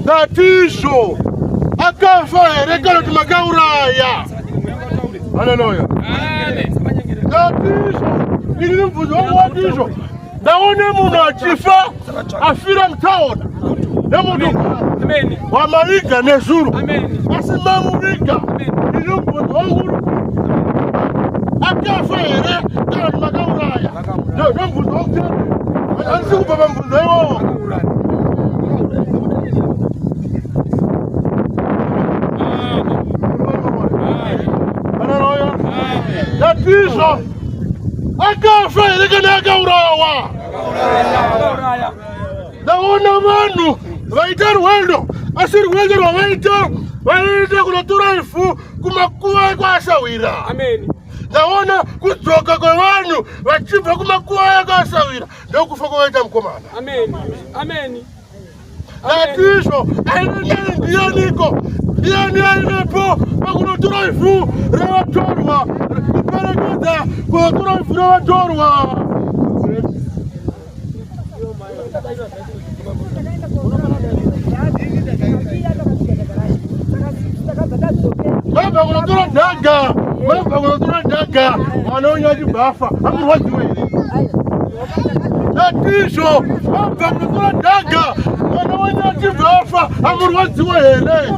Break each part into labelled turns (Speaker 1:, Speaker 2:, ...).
Speaker 1: Natisho akafa rekalo tumakauraya. Haleluya. Natisho ili mvuzo watisho naone munhu achifa afira mtaona nemunhu wamarika nezuru asimamurika ili mvuzo wangu akafa rekalo tumakauraya nemvuzo wangu ansikubaba mvuzo iwo. Natisho akafa rekana urawa. Naona vanhu vaita rwendo asi rwendo rwavaita kunotora ifu kumakuva kwasawira. Amen. Naona kudzoka kwevanhu vachibva kumakuva kwasawira ndokufa kwavaita mukomana. Amen. Amen. Natisho ndianiko ndiani alipo pakunotora ifu ravatorwa kuperekedza kunotora ifu ravatorwa. Baba kunotora dhaga wanaonya jibafa amurwadziwe. Natisho baba kunotora dhaga wanaonya jibafa amurwadziwe here.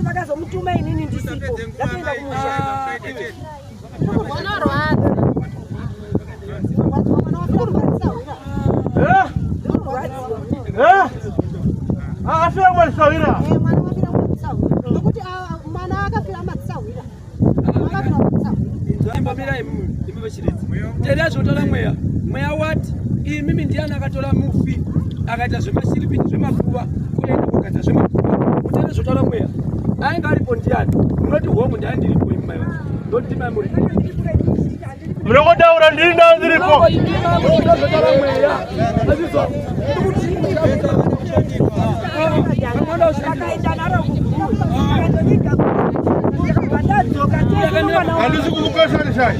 Speaker 1: Vakazomutuma inini ndisipo ndapinda kumusha. Afira mwasawira. Nokuti mana akafira matsawira. Akafira matsawira. Imbabira imbabashiritsi. Tera zvotora mweya wati mimi ndiana akatola mufi akaita zvemashiripiti zvemakuva kuenda kukaita zvemakuva. Tera zvotora mweya. Ainga aripo ndiani. Unoti homu ndiani ndiripo imai. Ndoti mai muri. Mrogodaura ndina ndiripo. Zvotora mweya. Azizwa. Handisi kukupesani sai.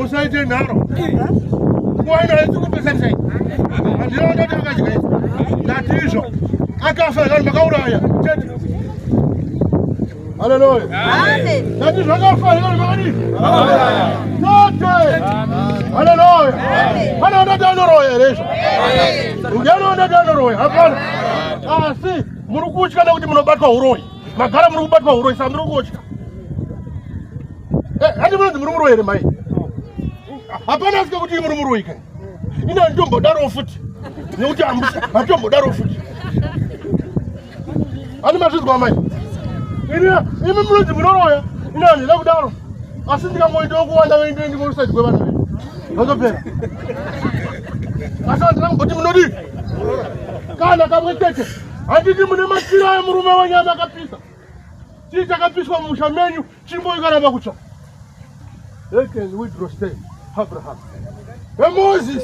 Speaker 1: Usaite naro. Mwana handisi kukupesani sai. Handiro ndote wakajika. Natisho akafa ngani makauraya. Haleluya. Amen. Natisho akafa ngani makani. Haleluya. Note. Haleluya. Amen. Hana ndadanoroya resho. Ungano ndadanoroya. Hapana. Asi murukuchika nekuti munobatwa uroyi. Magara muri kubatwa uroyi saka muri kutya. Handi munonzi muri muroyi here mai. Hapana asika kuti muri muroyi kani. Ina ndombodaro futi. Nekuti hatombodaro futi. Handi mazvizwa mai. Imi munonzi munoroya. Ina ndida kudaro. Asi ndikangoita kuwanda vendi ndikurusaidzi kwevanhu vedu. Zvazopera. Asi handinangoti munodi. Kana kamwe chete. Handiti mune machira emurume wenyama akapisa. Chii chakapiswa mumusha menyu chimboikaramba kutsva. Reckon withdraw stay. Abraham. Moses.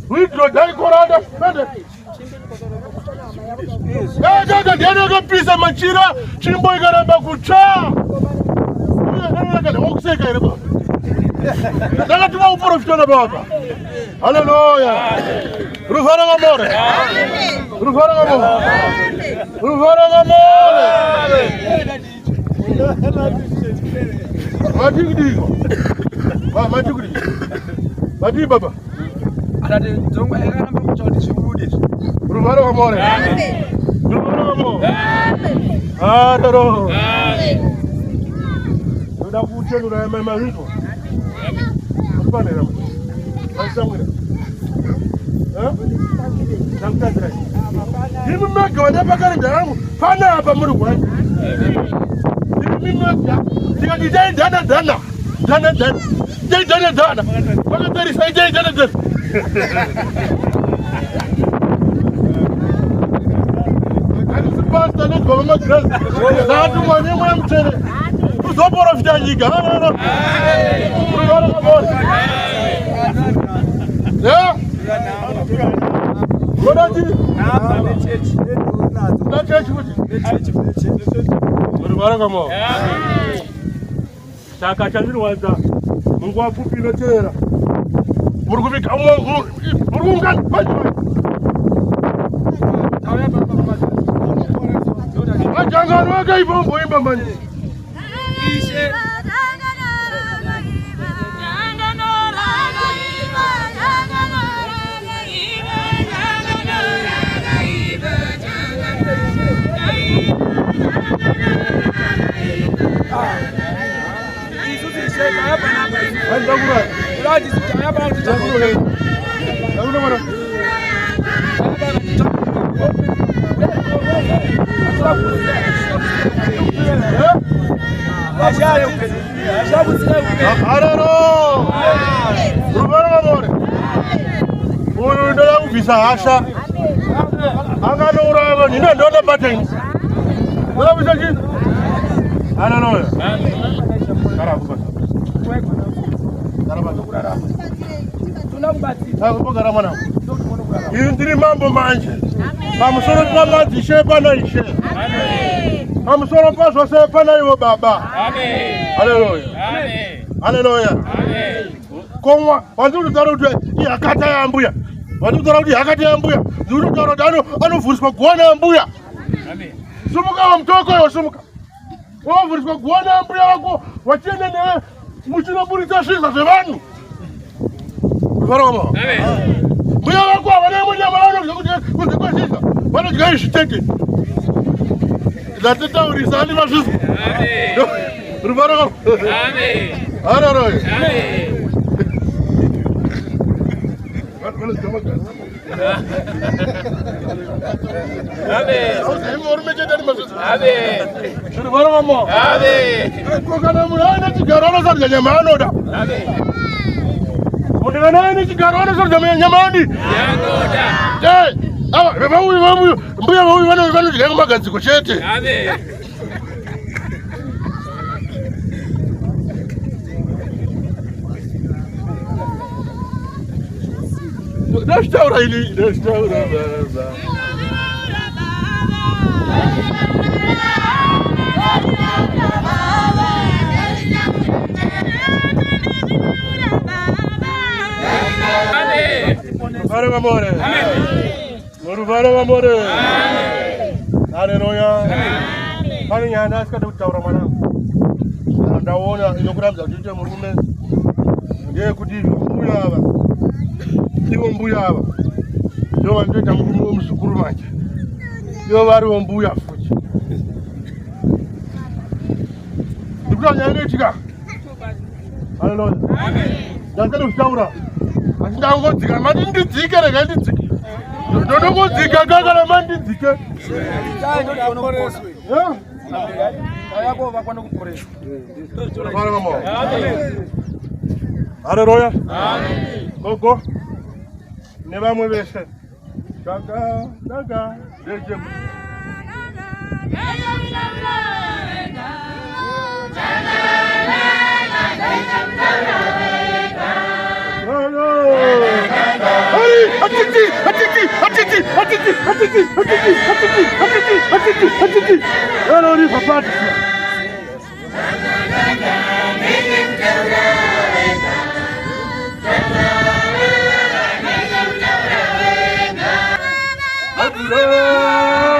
Speaker 1: Withdraw daikoranda spended. Dada ndiani akapisa machira chimboikaramba kutsva. Okuseka here baba. Ndakatuma uprofitana baba. Haleluya. Rufara ngamore. Amen. Rufara ngamore. Amen. Rufara ngamore. Amen. Matigdigo. Matigdigo. Mati baba. Alade zongo eramba kuchoti shibudi. Rufara ngamore. Amen. Rufara ngamore. Amen. Adoro. Amen. Ndoda kuchenu na mama hizo. Amen. Apana rama. Asamwe. Hivi mmeka wanapakana ndamu fana hapa muri kwani. Hivi mmeka tikadidai dana. Wakatari sai dana. Ani pasta no kwa mama grace. Sadu mwane mwa mtene. Uzopora fitanyika. Yeah. What did you? Not church with you. Saka chandu wanda. Mungu afupi lotera. Mungu vika Mungu kan. Jangan wagai bombo imba mani. Bisa Asha, angkat orang ini dah dah bateng. Berapa bisa sih? Ana no. Cara bukan. Cara apa? Tunambati. Aku bukan cara mana? Ini mambo manje. Kamu suruh apa di siapa na ishe? Amin. Kamu suruh apa siapa na iwo baba? Amin. Haleluya. Amin. Haleluya. Amin. Kongwa, wantu taruh dia, dia kata yang ambuya. Wantu taruh dia kata yang ambuya. Dulu taruh anu furus kuana ambuya. Amin. Sumuka mtoko yo sumuka. Oh, furus kuana ambuya wako. Wachene ne muchina burita shisa sevanu. Faroma. Amen. Buya wako wana mwenye maana kwa shisa. Wana gaishi teke. Lateta urisali mashisu. Amen. Faroma. Amen. Ara roy. Amen. Amen. Amen. Faroma. Amen. Ko kana mulana tigarona sarja nyamano da. Amen. Mundana ni tigarona sarja nyamandi. Yangoda. Eh, awa babu mbuya babu bana dilenga magazi ko chete. Amen. Restaura ele, restaura baba. Vale amore. Amém. Vale amore. Amém. Aleluia. Amém. Hani yana ska dutaura mana. Ndaona inogram za tuje murume. Ndiye kuti mbuya baba. Ndiwo mbuya baba. Yo wandeta murume msukuru manje. Yo bari mbuya fuchi. Ndikutanya ine tika. Haleluya. Amen. Ndakale utaura. Ndango dzika mandi ndidzike rega ndidzike. Ndodo kudzika kakala mandi dzike. Ayako vakwana kuporesa. Amen. Haleluya. Amen. Gogo. Ne vamwe vese. Daga deje. Allora papà. Amen.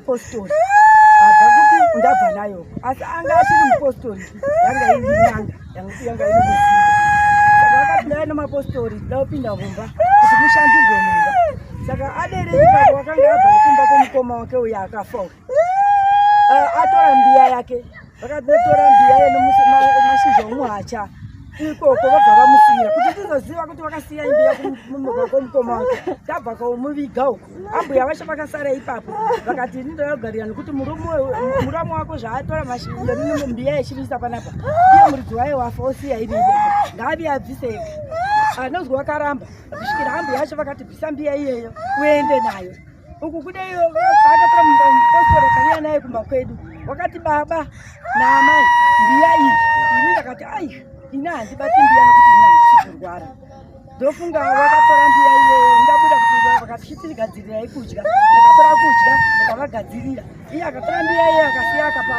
Speaker 2: Postori akakuti ndabva nayo asi anga ashiri mupostori yanga iri nyanga yanga iri musimba saka akabhuya nemapostori ndaupinda mumba kuti mushandirwe mumba saka adere ipapo wakanga abva nekumba kwomukoma wake uyo akafa atora mbiya yake vakatotora mbiya ye nemashizha omuhacha ikoko vabva vamusiyira kuti tizoziva kuti vakasiya imbiya kumugwa kwomukoma wake tabva kaumuviga uko ambuya vashe vakasara ipapo vakati ndinogarira nekuti muramu wako zvaatora mbiya yechivisa panapa iye muridzi waye wafa osiya iri ngavi abvise anozwa wakaramba kusvikira ambuya yacho vakati bvisa mbiya iyeyo uende nayo uku kudaiyo akatora mupostori kariya naye kumba kwedu wakati baba naamai mbiya iyi ini ndakati ai ina handibati mbiya nokuti ina handichikurwara ndofunga vakatora mbiya iyeyo ndabuda kuti vakati chitirigadzirirai kudya ndakatora kudya ndakavagadzirira iye akatora mbiya iyeyo akasiya akapa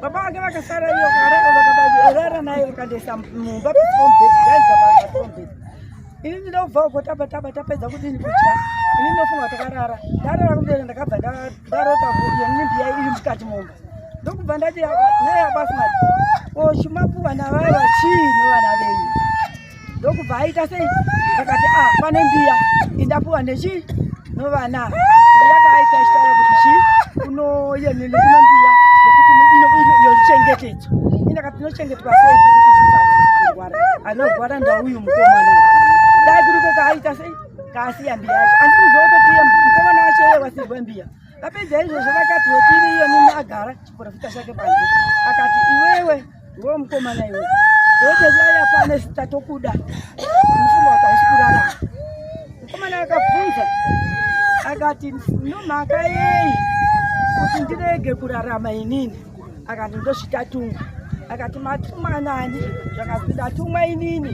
Speaker 2: baba vake vakasara iyo vakarara naye vakandoisa mumba pasi ini ndinobva uko tapedza kudini kudya ini ndinofunga takarara ndarara kumberi ndakabva ndarota mbiya iri mukati mumba ndokubva ndati neyabasmati chimapuwa navaya vachii vana venyu ndokubva aita sei vakati pane mbiya indapuwa nechi novana yakaita chitaura kuti chi kunoyenene kuno mbiya nekuti yochengetedzwa indakati inochengetwa sei kuti zvisati kurwara anorwara ndauyu mukomana dai kuri kwekaaita sei kaasiya mbiya yacho andinozoototiye mukomana wacho iye wasirwe mbiya vapedza izvozvo vakati wetiri iyo nini agara chiprofita chake panze akati iwewe ndiwo mukomana iwe iwetezvaya pane zita tokuda mufunga kuti hausi kurarama mukomana akabvunza akati nomhaka yei kuti ndirege kurarama inini akati ndozvitatumwa akati matumwa nani zvakazi ndatumwa inini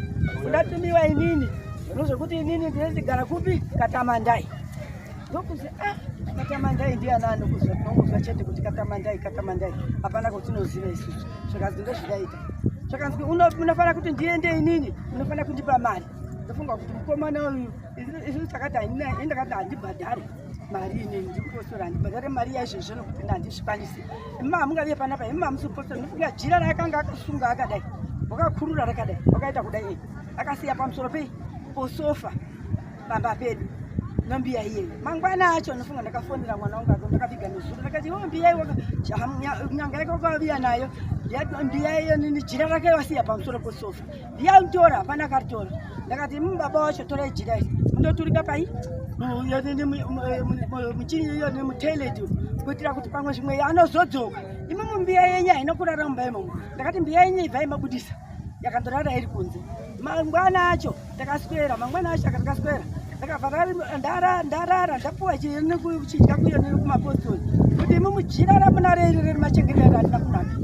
Speaker 2: ndatumiwa inini nozvokuti inini ndinezigara kupi Katamandai ndokuzi Katamandai ndianani kuzwa chete kuti Katamandai hapana kwatinoziva isusu zvakazi ndozvidaita zvakanzi unofanira kuti ndiende inini unofanira kundipa mari ndofunga kuti mukomana uyu isusu takati indakati handibhadhare mari inini ndikupostora handibhadhare mari yaizvozvo nokuti handizvikwanisi imama mungaviye panapa imama musipostora nofunga jira raakanga akasunga akadai wakakurura rakadai wakaita kudai akasiya pamusoro pei posofa pamba pedu Nambia iye. Mangwana acho nifunga ndakafonera mwana wangu ndakapika nuzuru. Ndakati mbiya iwe nyanga yako kwa bia nayo. Mbiya iyo ni jira rake wasiya pamusoro posofa. Bia ntora pana kartora. Ndakati baba wacho tora jira. Ndo turika pai. Yo ni mchini yo ni muteledu. Kutira kuti pamwe zvimwe anozodzoka. Imomo mbiya yenya inokuraramba imomo. Ndakati mbiya yenya ibva imabudisa. Yakandorara iri kunze. Mangwana acho takaswera, mangwana acho akaswera. Ndakafarari ndarara ndapuwa chinhu kuchidya kuyo nekumapostoli. Kuti mumujira ramunare iri machengerera ndakunaka.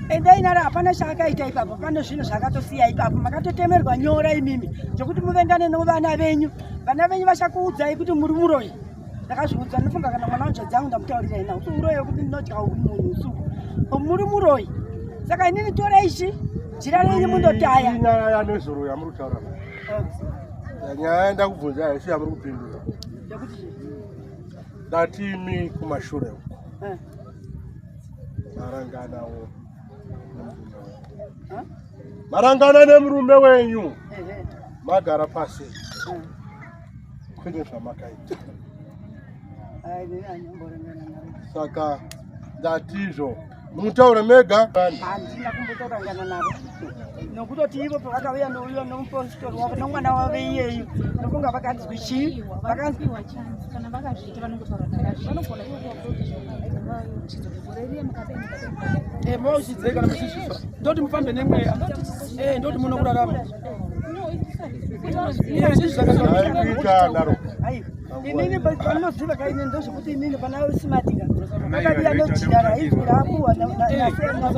Speaker 2: Ende inara hapana chakaita ipapo, pane zvinhu zvakatosiya ipapo. Makatotemerwa nyora imimi. Chokuti muvengane nevana venyu. Vana venyu vachakuudzai kuti muri muroyi. Ndakazviudza ndofunga kana mwana wangu dzangu ndamutaurira ina. Kuti uroyi kuti ndinodya munhu usuku. Muri muroyi. Saka inini tora ichi jira renyu mundotaya.
Speaker 1: Nyaya yanezuro yamurutaura. Nyaya ndakubvunza haisi yamuri kupindura. Ndatimi kumashure uko. Maranganawo. Marangana nemurume wenyu. Magara pasi. Kwene zvamakaita. Saka ndatizvo mutaura mega.
Speaker 2: Handina kumbotorangana navo. Nokutoti ivo pavakauya nouyo nomupostori wavo nomwana wavo iyeyu nokunga vakanzwi chii vakanzwi
Speaker 3: kana vakazviita vanongotaura vanogona
Speaker 4: mauchidzei kana muchisvisa ndoti mufambe nemweya ndoti muno kurarama
Speaker 2: inini panoziva kaine ndozvokuti inini pana simatika vakadiya nojira raizwi raapuwa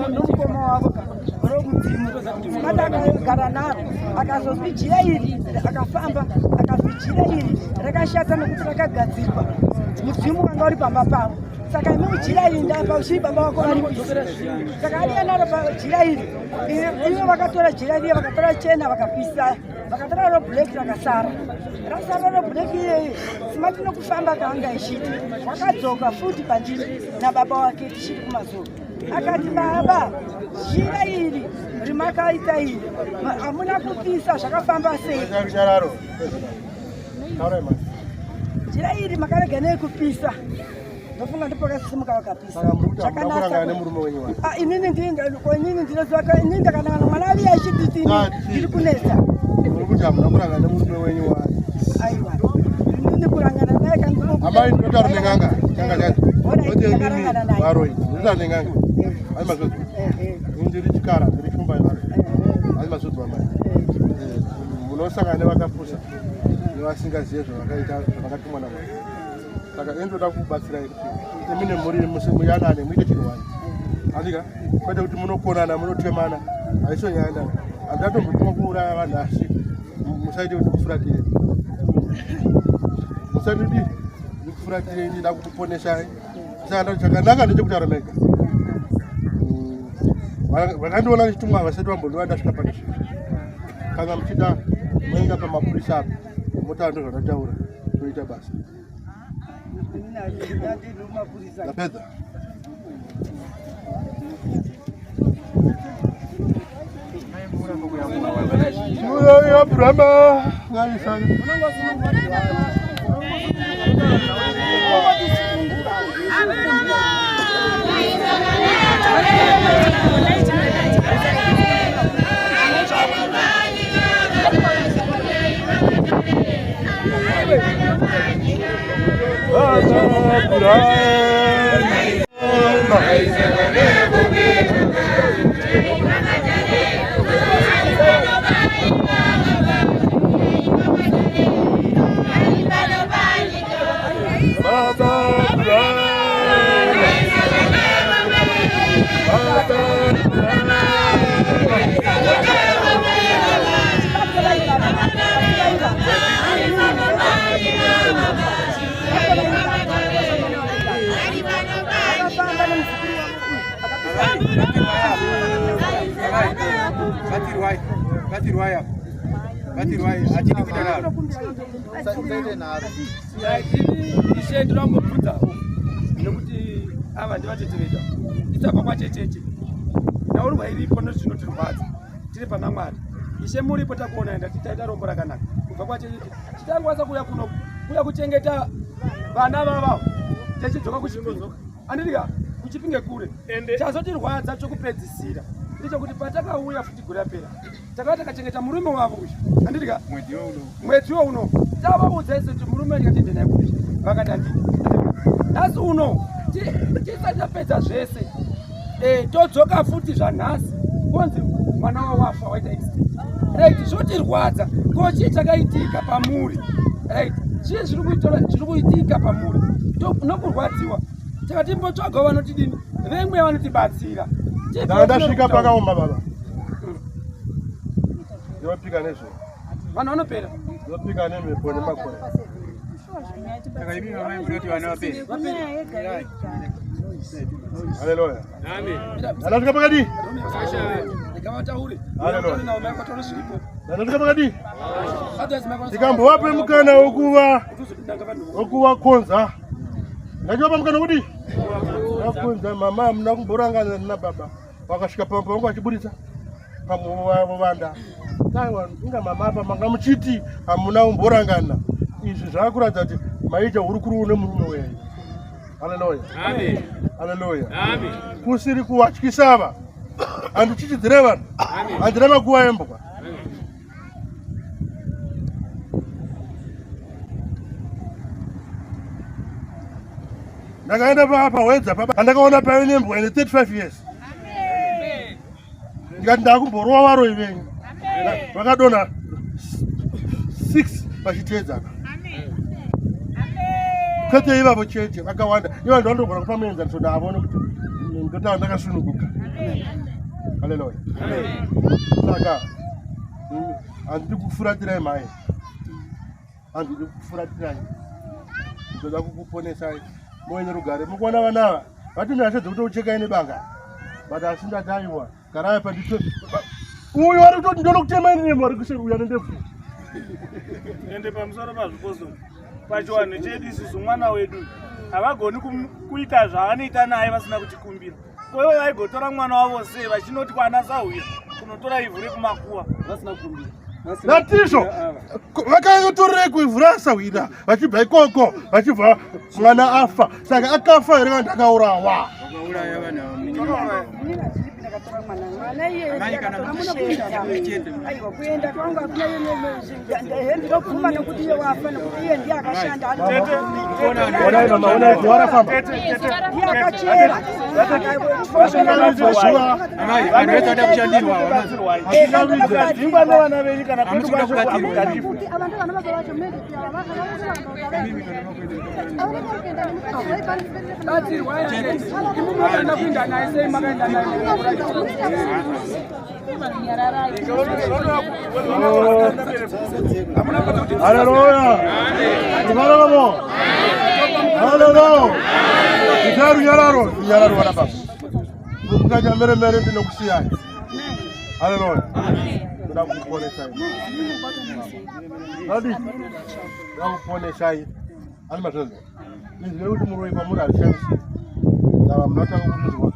Speaker 2: nomukoma wavo romudzimu simati akagara naro akazozwi jira iri akafamba akazwi jira iri rakashata nokuti rakagadzirwa mudzimu wanga uri pamba pavo saka imimi jira iri ndapa uchii baba wako saka adiya naro pajira iri ivo vakatora jira riya vakatora chena vakapisa vakatora robleki rakasara rasara robleki iyeyi simati nokufamba kaanga ichiti wakadzoka futi pandiri nababa wake tichiri kumazuva akati baba jira iri rimakaita iri hamuna kupisa zvakafamba sei jira iri makarega nei kupisa ndofunga ndipo vakasimuka vakapisa inini ndinoziva inini ndakanangana mwana aviya achiti ndiri kunetsa aiwa inini kurangana naye
Speaker 1: amai ndotaura nenganga changa chacho kuti inini varoi ndotaura nenganga ai mazodzi ndiri chikara ndiri shumba varoi ai mazodzi amai munosangana nevakapusa nevasingazive zvavakaita zvavakatumwa namwari saka endoda kubatsirai kuti imi nemhuri muyanane muite chinhu wani andika kwete kuti munokonana munotemana haiso nyaya ndana handatombotuma kuuraya vanhu asi musaite kuti kufuratire musadidi ndikufuratire ndida kukuponesai saka ndati chakanaka ndechekutaura mega vakandiona ndichitumwa vasati vambondiva ndasvika pane zvino kana muchida moenda pamapurisa apo motaura ndozvatataura toita basa napedza Abrahama
Speaker 4: ndinongobvunza nekuti ava ndivatetereta isabva kwachecheche naurwa iripo nezvinotirwadza tiri pana Mwari ishe muripo takuona enda titaita rombo rakanaka kubva kwachecheche chitangwasa kuuya kuno kuya kuchengeta vana vava techidzoka kuchipinga andidika kuchipinge kure chazotirwadza chokupedzisira ndichokuti patakauya futi gore rapera takati takachengeta murume wavo uyu andidika mwedzi uno tavaudza ise kuti murume ndikatinde naye kuti vakati andidi nhasi uno tisati tapedza zvese todzoka futi zvanhasi konzi mwana wawafa waita accident right zvotirwadza ko chii chakaitika pamuri right chii zviri kuitika pamuri nokurwadziwa takatimbotsvaga vanotidini vemwe vanotibatsira
Speaker 1: ndasvika pakaoma baba ndinopika nezvo
Speaker 4: vanhu vanopera
Speaker 1: ndinopika nemhepo nemakore haleluya ndasvika pakati ndasvika pakati ndikambovape mukana wokuvakonza ndachivapa mukana kuti vakonza mama hamuna kumborangana nababa vakasvika pamwe vangu vachiburitsa pamwe vovanda aiwa inga mama apa manga muchiti hamuna kumborangana izvi zvavakuratidza kuti maita hurukuru nemurume wenyu haleluya haleluya kusiri kuvatyisa ava handichichidzire vanhu handina makuva embwa ndakaenda pahwedza papa handakaona paine mbwa ine 35 years ndikati ndakumborova varoi venyu vakadonha 6 vachiteedzana kwete ivavo chete vakawanda iva ndandogona kupa muenzaniso navo nekuti ndotava ndakasununguka haleluya saka handidi kufuratirai mai handidi kufuratirai ndoda kukuponesai moine rugare mukuona vanava vatinyasvedza kuti uchekai nebanga but asi ndati aiwa garai pandito uyu vari kutoti ndonokutemai nemo ari kuseuya nendefu
Speaker 5: ende pamusoro pazviposo pachiwanhu chedu isusu mwana wedu havagoni kuita zvaanoita naye vasina kutikumbira koivo vaigotora mwana wavo sei vachinoti kwana sauya kunotora ivhu rekumakuwa vasina kukumbira
Speaker 1: natizvo vakatorerei kuivhu rasawira vachibva ikoko vachibva mwana afa saka akafa here vandakaurawa
Speaker 2: kuenda kwangu ndinobvuma nokuti iye wafa nokuti iye ndiye akashanda akachera
Speaker 5: dzingwa nevana venyu kana kuti
Speaker 1: haleluya ivaramo haleluya icharunyararo inyararo wana baba mukaja meremere ndinokusiyai haleluya ndoda kukuponesai adi ndakuponesai ani mazvozvo izvive kuti muroi kwamuri harishamisi ava munotanga kumuzwa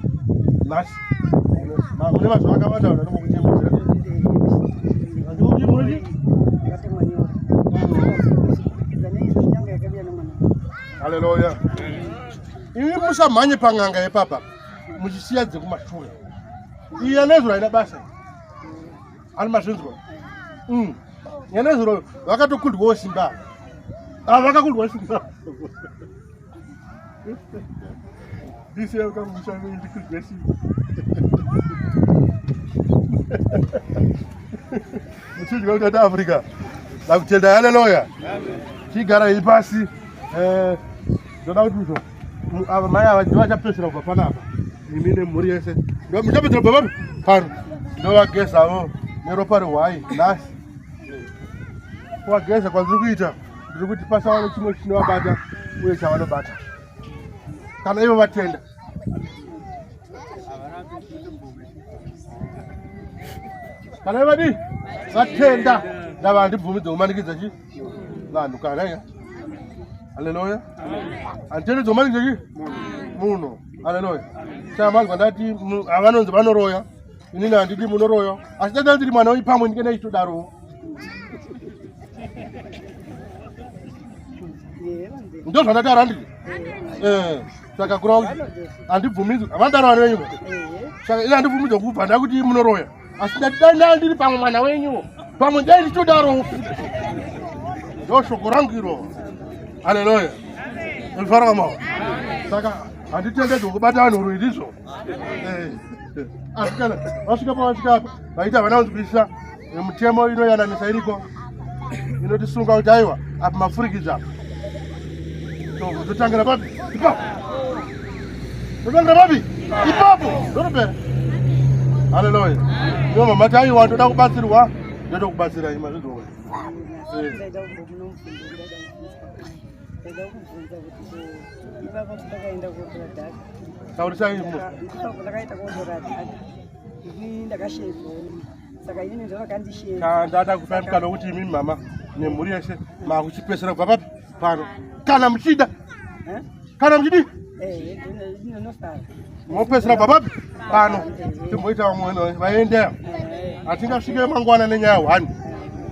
Speaker 1: nhasi mune mazvo akavanda vanhu anokukuchemudzira andikukuchemurochi haleluya imi musamhanye pang'anga yepapa muchisiya dzekumashure iya nezuro haina basa ani mazvinzwa yanezuro vakatokundwawo simba vakakundwawo simba ndiseyakamushaveindikudwesi muchidya kuti ati afrika nakutenda haleluya chigara iri pasi ndoda kuti izvo ava mai ava ndovachapedzera kubva panapa imi nemhuri yese muchapedzera kubva papi pano ndovagezavo neropa rehwai nhasi kuvageza kwandiri kuita ndiri kuti pasava nechimwe chinovabata uye chavanobata kana ivo vatenda kana ivo vadi vatenda ndava handibvumidza kumanikidza chi vanhu kana ya haleluya handitendedza kumanikidza chi munhu haleluya saka manzwa ndati havanonzi vanoroya inini handidi munoroya asi ndati ndiri mwana wepamwe ndinge ndaitodarowo Ndio zvandatara ndii. Saka kura andibvumidzwi avandaro vana venyu. Saka ine andibvumidzwa kubva ndakuti munoroya. Asi ndatanda ndiri pamwe mwana wenyu. Pamwe ndai ndichodaro. Ndo shoko rangu iro. Haleluya. Ndifara mawa. Saka handitendedzwi kubata vanhu ruidizvo. Asikana vasvika pavasvika vaita vana kunzwisisa mutemo inoyananisa iriko inotisunga kuti aiwa apa mafurikidza totangira papi ipapo totangira papi ipapo ndotopera. Haleluya. Iwo mamati aiwa ndoda kubatsirwa ndotokubatsirai mazvidzova. Taurisai muno. Ndada kufahamika nokuti imi mama nemhuri yeshe makuchipesera kubva papi pano kana muchida kana muchidi mopesera kubva papi pano timboita vamwe vaendeyo hatingasvike mangwana nenyaya 1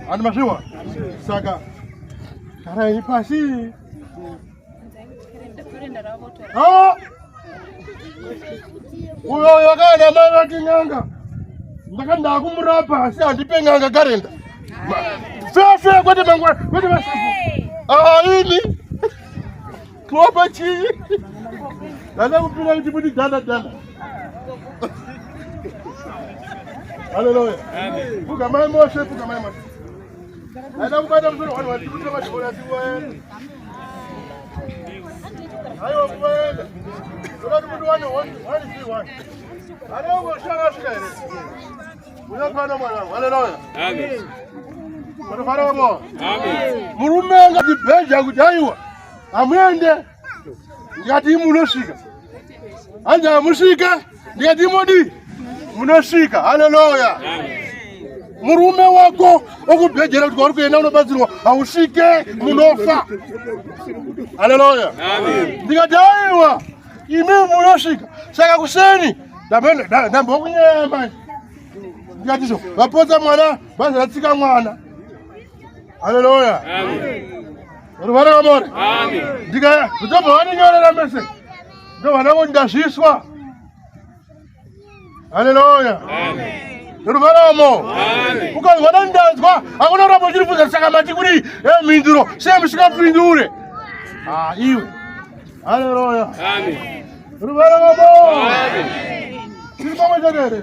Speaker 1: handi mazviwa. Saka garai pasi. Uyo wakaenda mai vati n'anga ndakanda kumurapa asi handipe n'anga karenda fefe kwete mangwana kwete vasafu ini kuwapa chii dada kupinda kuti muti danda. Haleluya. Puka mai moshe puka mai moshe dada kubata msoro wanu watikuta machikora siwe ayo kuwenda Kuna mtu wani si wani. Anaongo shanga shika ile. Unapana mwanangu. Haleluya. Amen. Mwanafara wamo. Amen. Murume ngati beja kutaiwa. Amwende. Ngati munoshika. Anja mushika. Ngati modi. Munoshika. Haleluya. Amen. Murume wako okubejera kuti wari kuenda unobatsirwa aushike munofa. Haleluya. Amen. Ndikadaiwa imi munoshika saka kuseni ndambo kunyema ndikatizo vapodza mwana vazoratsika mwana. Haleluya. Amen. Ruvara kamore. Amen. Ndika kutobva vaninyorera mese ndo vanavo ndazviswa. Haleluya. Amen. Ruvara Amen. Ukazi vana ndanzwa akuna rabo chiri bvunza saka mati kuri mhinduro semusingapindure iwe. Haleluya. Amen. Ruvara kamo. Amen. Tiri pamwe chakere.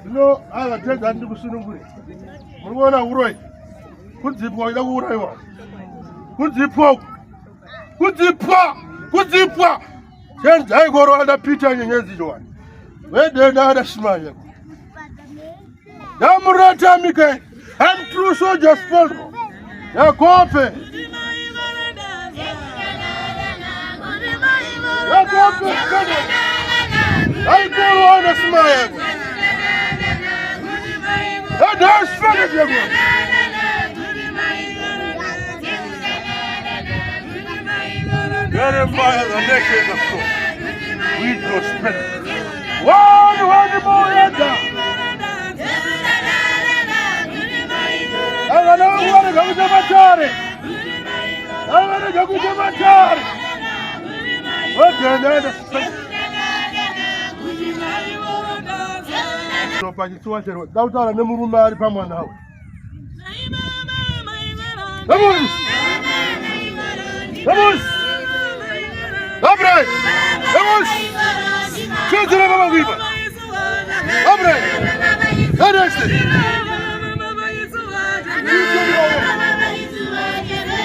Speaker 1: Zvino avatedza ndiri kusunungure. Muri kuona uroi kudzipwa ida kuuraiwa. Kudzipwa chenzai koro andapita nyenyedzi chowani vedenda adashimanya damurata mike I'm true soldiers follow yakope aikoro adashimanya adashimanya Jeremiah, the nation of God, we will spend one more down. I want to go to my charity. I want to go to my charity. What the so, Pachi, that's all. I'm going to marry someone now. Vamos! Dobre! Vamos! Wszyscy na mama wyjba! Dobre! Zadeszcie!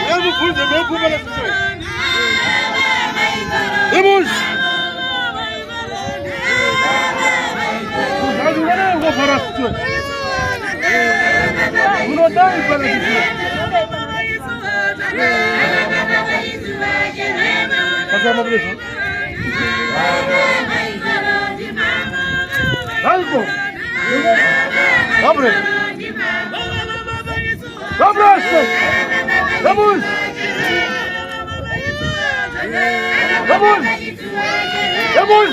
Speaker 1: Ja mu pójdę, bo pójdę na wszystko! Vamos! Ja tu nie go po raz co! Uno daj po raz co! Fazendo isso. Algo. Abre. Vamos. Vamos. Vamos. Vamos.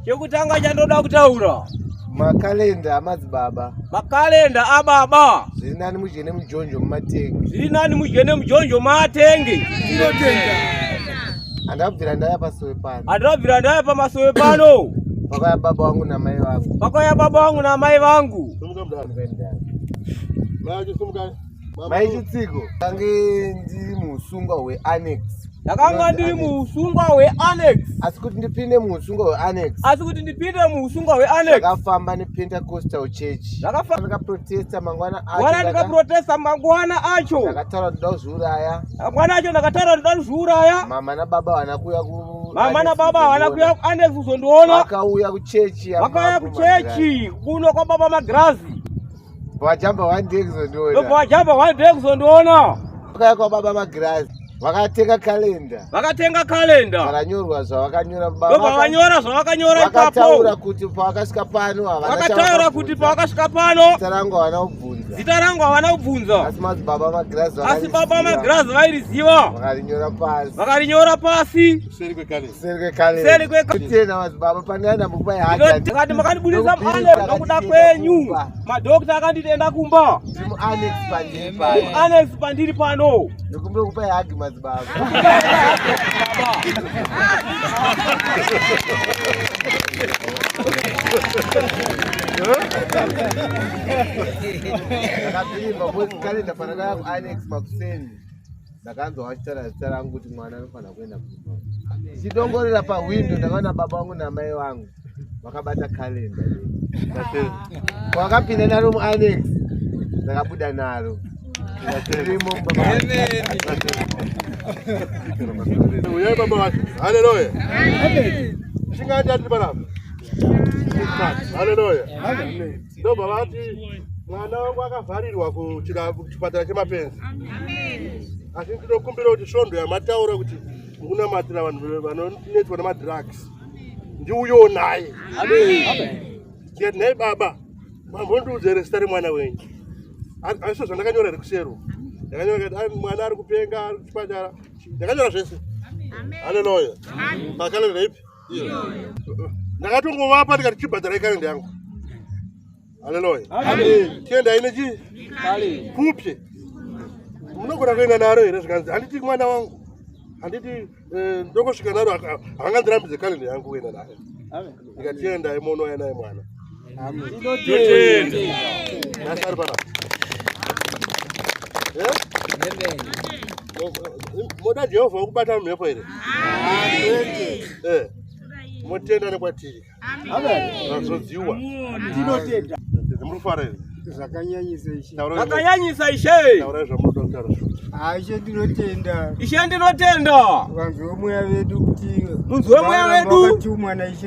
Speaker 6: Chekutanga chandoda kutaura
Speaker 7: makalenda amadzibaba
Speaker 6: makalenda ababa
Speaker 7: zvinani mujene mujonjo mumatenge
Speaker 6: zvinani mujene mujonjo matenge
Speaker 7: andabvira ndaya pasowe pano
Speaker 6: andabvira ndaya pamasowe pano
Speaker 7: pakaya baba wangu namai vangu
Speaker 6: pakaya baba wangu namai vangu
Speaker 7: mai chitsiko kange ndiri muusungwa hweannex
Speaker 6: ndakanga ndiri muusungwa hweannex
Speaker 7: asi kuti ndipinde muusungwa hweannex ndakafamba nepentecostal church ndakaprotesta mangwana acho ndakataura ndoda kuzviuraya mama nababa vana kuuya
Speaker 6: kuannex kuzondiona
Speaker 7: vakauya kuchechi
Speaker 6: kuno kwa baba Magrazi
Speaker 7: vajamba one day
Speaker 6: kuzondiona
Speaker 7: vakauya kwa baba Magrazi vakatenga kalenda vakanyorwa zvavakanyora
Speaker 6: zvavakanyora ipapo
Speaker 7: vakataura kuti pavakasvika pano zita rangu havana kubvunza asi baba Magrazi vairiziva vakarinyora pasi seri kwekalenda madzibaba pandaenda mukupai hakati makandibudisa mhane nokuda kwenyu madhokita akanditenda kumba annex pandiri pano ndokumbira kupai hagi madzibaba ndakapimba kuti kalenda panadaya kuannex makuseni ndakanzwa vachitaura zita rangu kuti mwana anofanira kuenda kuchikoro chidongorera pahwindo ndakaona baba vangu namai vangu vakabata kalenda kwakapinda naro muannex ndakabuda naro
Speaker 1: uyai baba vacho haleluya chingati atiri panapa haleluya ndobva vati mwana wangu akavharirwa kuchipatara chemapenzi asi ndinokumbira kuti svondo yamataura kuti mukunamatira vanhu vanonetswa nemadrugs ndiuyo naye ndikati nhai baba mambondiudzere zita remwana wenyu aizvo zvandakanyora rekusero ndakanyora kuti mwana ari kupenga ari kuchipatara ndakanyora zvese haleluya pakalenda ipi ndakatongovapa ndikati chibhadharai kalenda yangu haleluya tiendai nechi pupye munogona kuenda naro here zvikanzi handiti mwana wangu handiti ndongosvika naro havangandirambidze kalenda yangu kuenda nayo ndikati tiendai monouya naye mwana nhasi ari panapa moda jehovha wokubata mumhepo here motenda nekwatiri vazodziwa muri kufara here
Speaker 6: zvakanyanyisa ishe
Speaker 1: taurai zvamunoda kutaura
Speaker 7: ishe ndinotenda
Speaker 6: vanzi vemweya vedu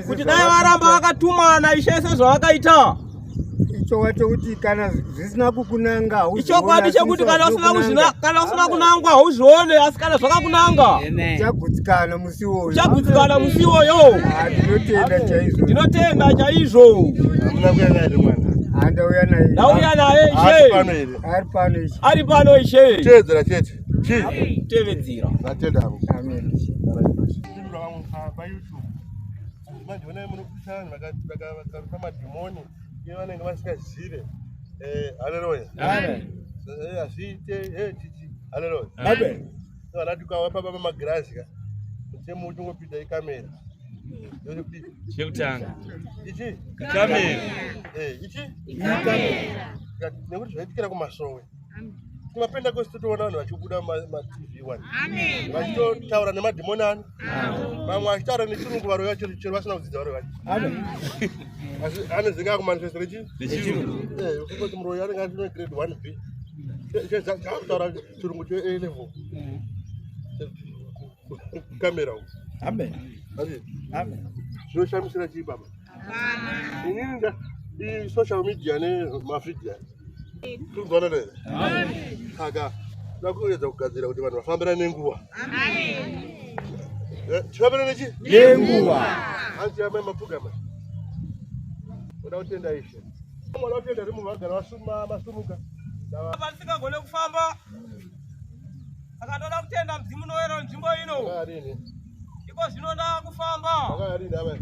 Speaker 6: kuti dai varamba vakatumwa naishe sezvavakaita
Speaker 8: Ichokwadi kuti kana zvisina kukunanga
Speaker 6: ichokwadi chekuti kana usina kunangwa hauzvione asi kana zvakakunanga
Speaker 8: uchagutsikana musi uwoyo
Speaker 6: ndinotenda chaizvo
Speaker 8: ndauya naye
Speaker 6: ari pano ishe
Speaker 1: Tedzera chete.
Speaker 6: tevedzera
Speaker 1: Ngatendavo.
Speaker 8: amen
Speaker 1: Mandiona munokushana vakamadhimoni vanenge vasingazive. Haleluya. Azviite chichi. Haleluya. Vanati ukavapa magirazi ka mutemo uchingopinda ikamera.
Speaker 5: Chekutanga.
Speaker 1: Ichi?
Speaker 5: Kamera.
Speaker 1: Ichi? Ikamera. Nekuti zvaitikira kumasowe. Kumapenda kwese totoona vanhu vachibuda ma-TV 1. Vachitotaura nemadhimoni ani. Mamwe achitaura nechirungu varoi vacho chero vasina kudzidza varoi vacho. Asi anozinga kumanifestera chi? Kuti muroi anenge ane grade 1B. Chakutaura chirungu che-A level. Kamera uko.
Speaker 8: amen
Speaker 1: Zvinoshamisira chii baba? Inini i-social media nemavhidhiyo kurikuzwana nere? Saka ndakuedza kugadzira kuti vanhu vafambirane nenguva. Tifambirane nechi?
Speaker 8: Nenguva.
Speaker 1: Hanzi yamai mapfugama. Unoda kutenda Ishe. Unoda kutenda kuti munhu agara masumuka.
Speaker 6: Patisingagone kufamba akatoda kutenda mzimu unoyera nzvimbo ino.
Speaker 1: Zvakadini?
Speaker 6: Iko zvinoda kufamba.
Speaker 1: Zvakadini amai?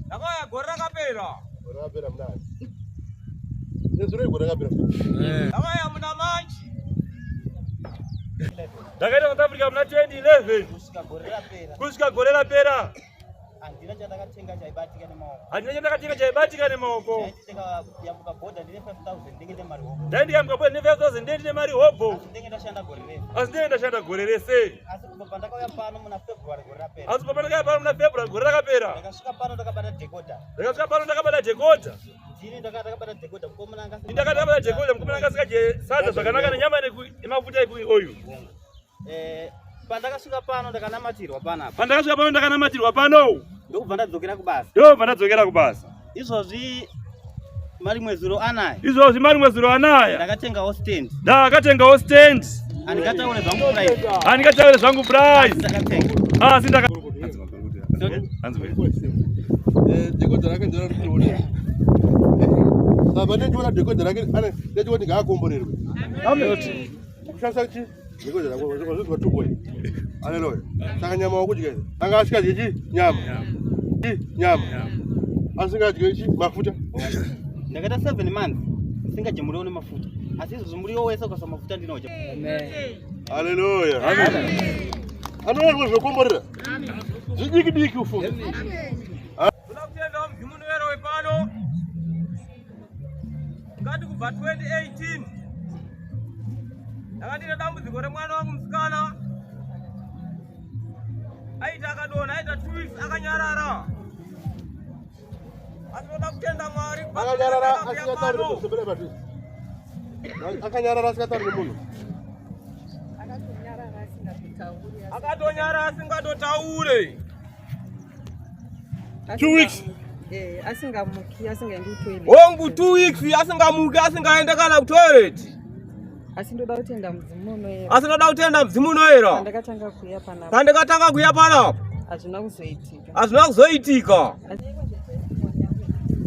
Speaker 6: Ndakauya gore rakapera.
Speaker 1: Gore rakapera munani. Nezuro gore rakapera.
Speaker 6: Ndakauya muna Machi.
Speaker 5: Ndakaenda South Africa muna 2011 kusvika gore rapera.
Speaker 9: Handina chandakatenga
Speaker 5: chaibatika nemaoko.
Speaker 9: ndakayambuka bhodha ndine 5000 ndinge nemari hobho.
Speaker 5: Ndaiyambuka bhodha ndine 5000 ndine mari hobho.
Speaker 9: Asi ndinge ndashanda gore rese.
Speaker 5: Asi ndinge ndashanda gore rese.
Speaker 9: Asi kubva pandakauya pano muna February gore rapera.
Speaker 5: Asi pandakauya pano muna February gore rakapera.
Speaker 9: Ndakasvika pano ndakabata decoder.
Speaker 5: Ndakasvika pano ndakabata decoder.
Speaker 9: Ndini ndakabata decoder mukomana anga.
Speaker 5: Ndakabata decoder mukomana anga sikaje sadza zvakanaka nenyama nemafuta oil.
Speaker 9: Pandakasvika pano ndakanamatirwa panapa.
Speaker 5: Pandakasvika pano ndakanamatirwa pano.
Speaker 9: Ndokubva ndadzokera kubasa.
Speaker 5: Ndobva ndadzokera kubasa.
Speaker 9: Izvozvi mari mwezuro anaya.
Speaker 5: Izvozvi mari mwezuro anaya.
Speaker 9: Ndakatengawo stand.
Speaker 5: Ndakatengawo stand.
Speaker 9: Handingataure zvangu price.
Speaker 5: Handingataure zvangu price.
Speaker 9: Ndakatenga.
Speaker 5: Asi ndaka
Speaker 1: Decoder rake ndinoona. Saka ndichiona decoder rake ndechikuti ngaakomborerwe. Amen. Kushandisa chi? Decoder rake wazvizwa 2 Haleluya. Saka nyama wakudya idzi. Anga asikadye chi? Nyama. Nyama. Asingadye chi? Mafuta.
Speaker 9: Ndakaita 7 months singajemurewo nemafuta. Asi izvozvo muriwo wese ukasva mafuta ndinoja.
Speaker 2: Amen.
Speaker 1: Haleluya. Amen. Anoona zvokomborera. Zvidiki ufunga.
Speaker 6: Toda kutenda mzimu unoyera wepano. Ngati kubva 2018 ndakandine dambudziko remwana wangu musikana aita akadonha aita 2 weeks akanyarara. Asi toda kutenda Mwari
Speaker 1: Akanyarara asingatauri kusembera bati. Akanyarara asingatauri nemunhu.
Speaker 6: akatonyara asingatotaure.
Speaker 5: 2 weeks.
Speaker 2: Asingamuki asingaendi kutoilet.
Speaker 6: Hongu 2 weeks asingamuki asingaenda kana kutoilet.
Speaker 2: Asi ndoda kutenda mzimu unoyera.
Speaker 6: Asi ndoda kutenda mzimu unoyera.
Speaker 2: Pandakatanga kuuya panapa.
Speaker 6: Pandakatanga kuuya panapa.
Speaker 2: Hazvina kuzoitika.
Speaker 6: Hazvina kuzoitika.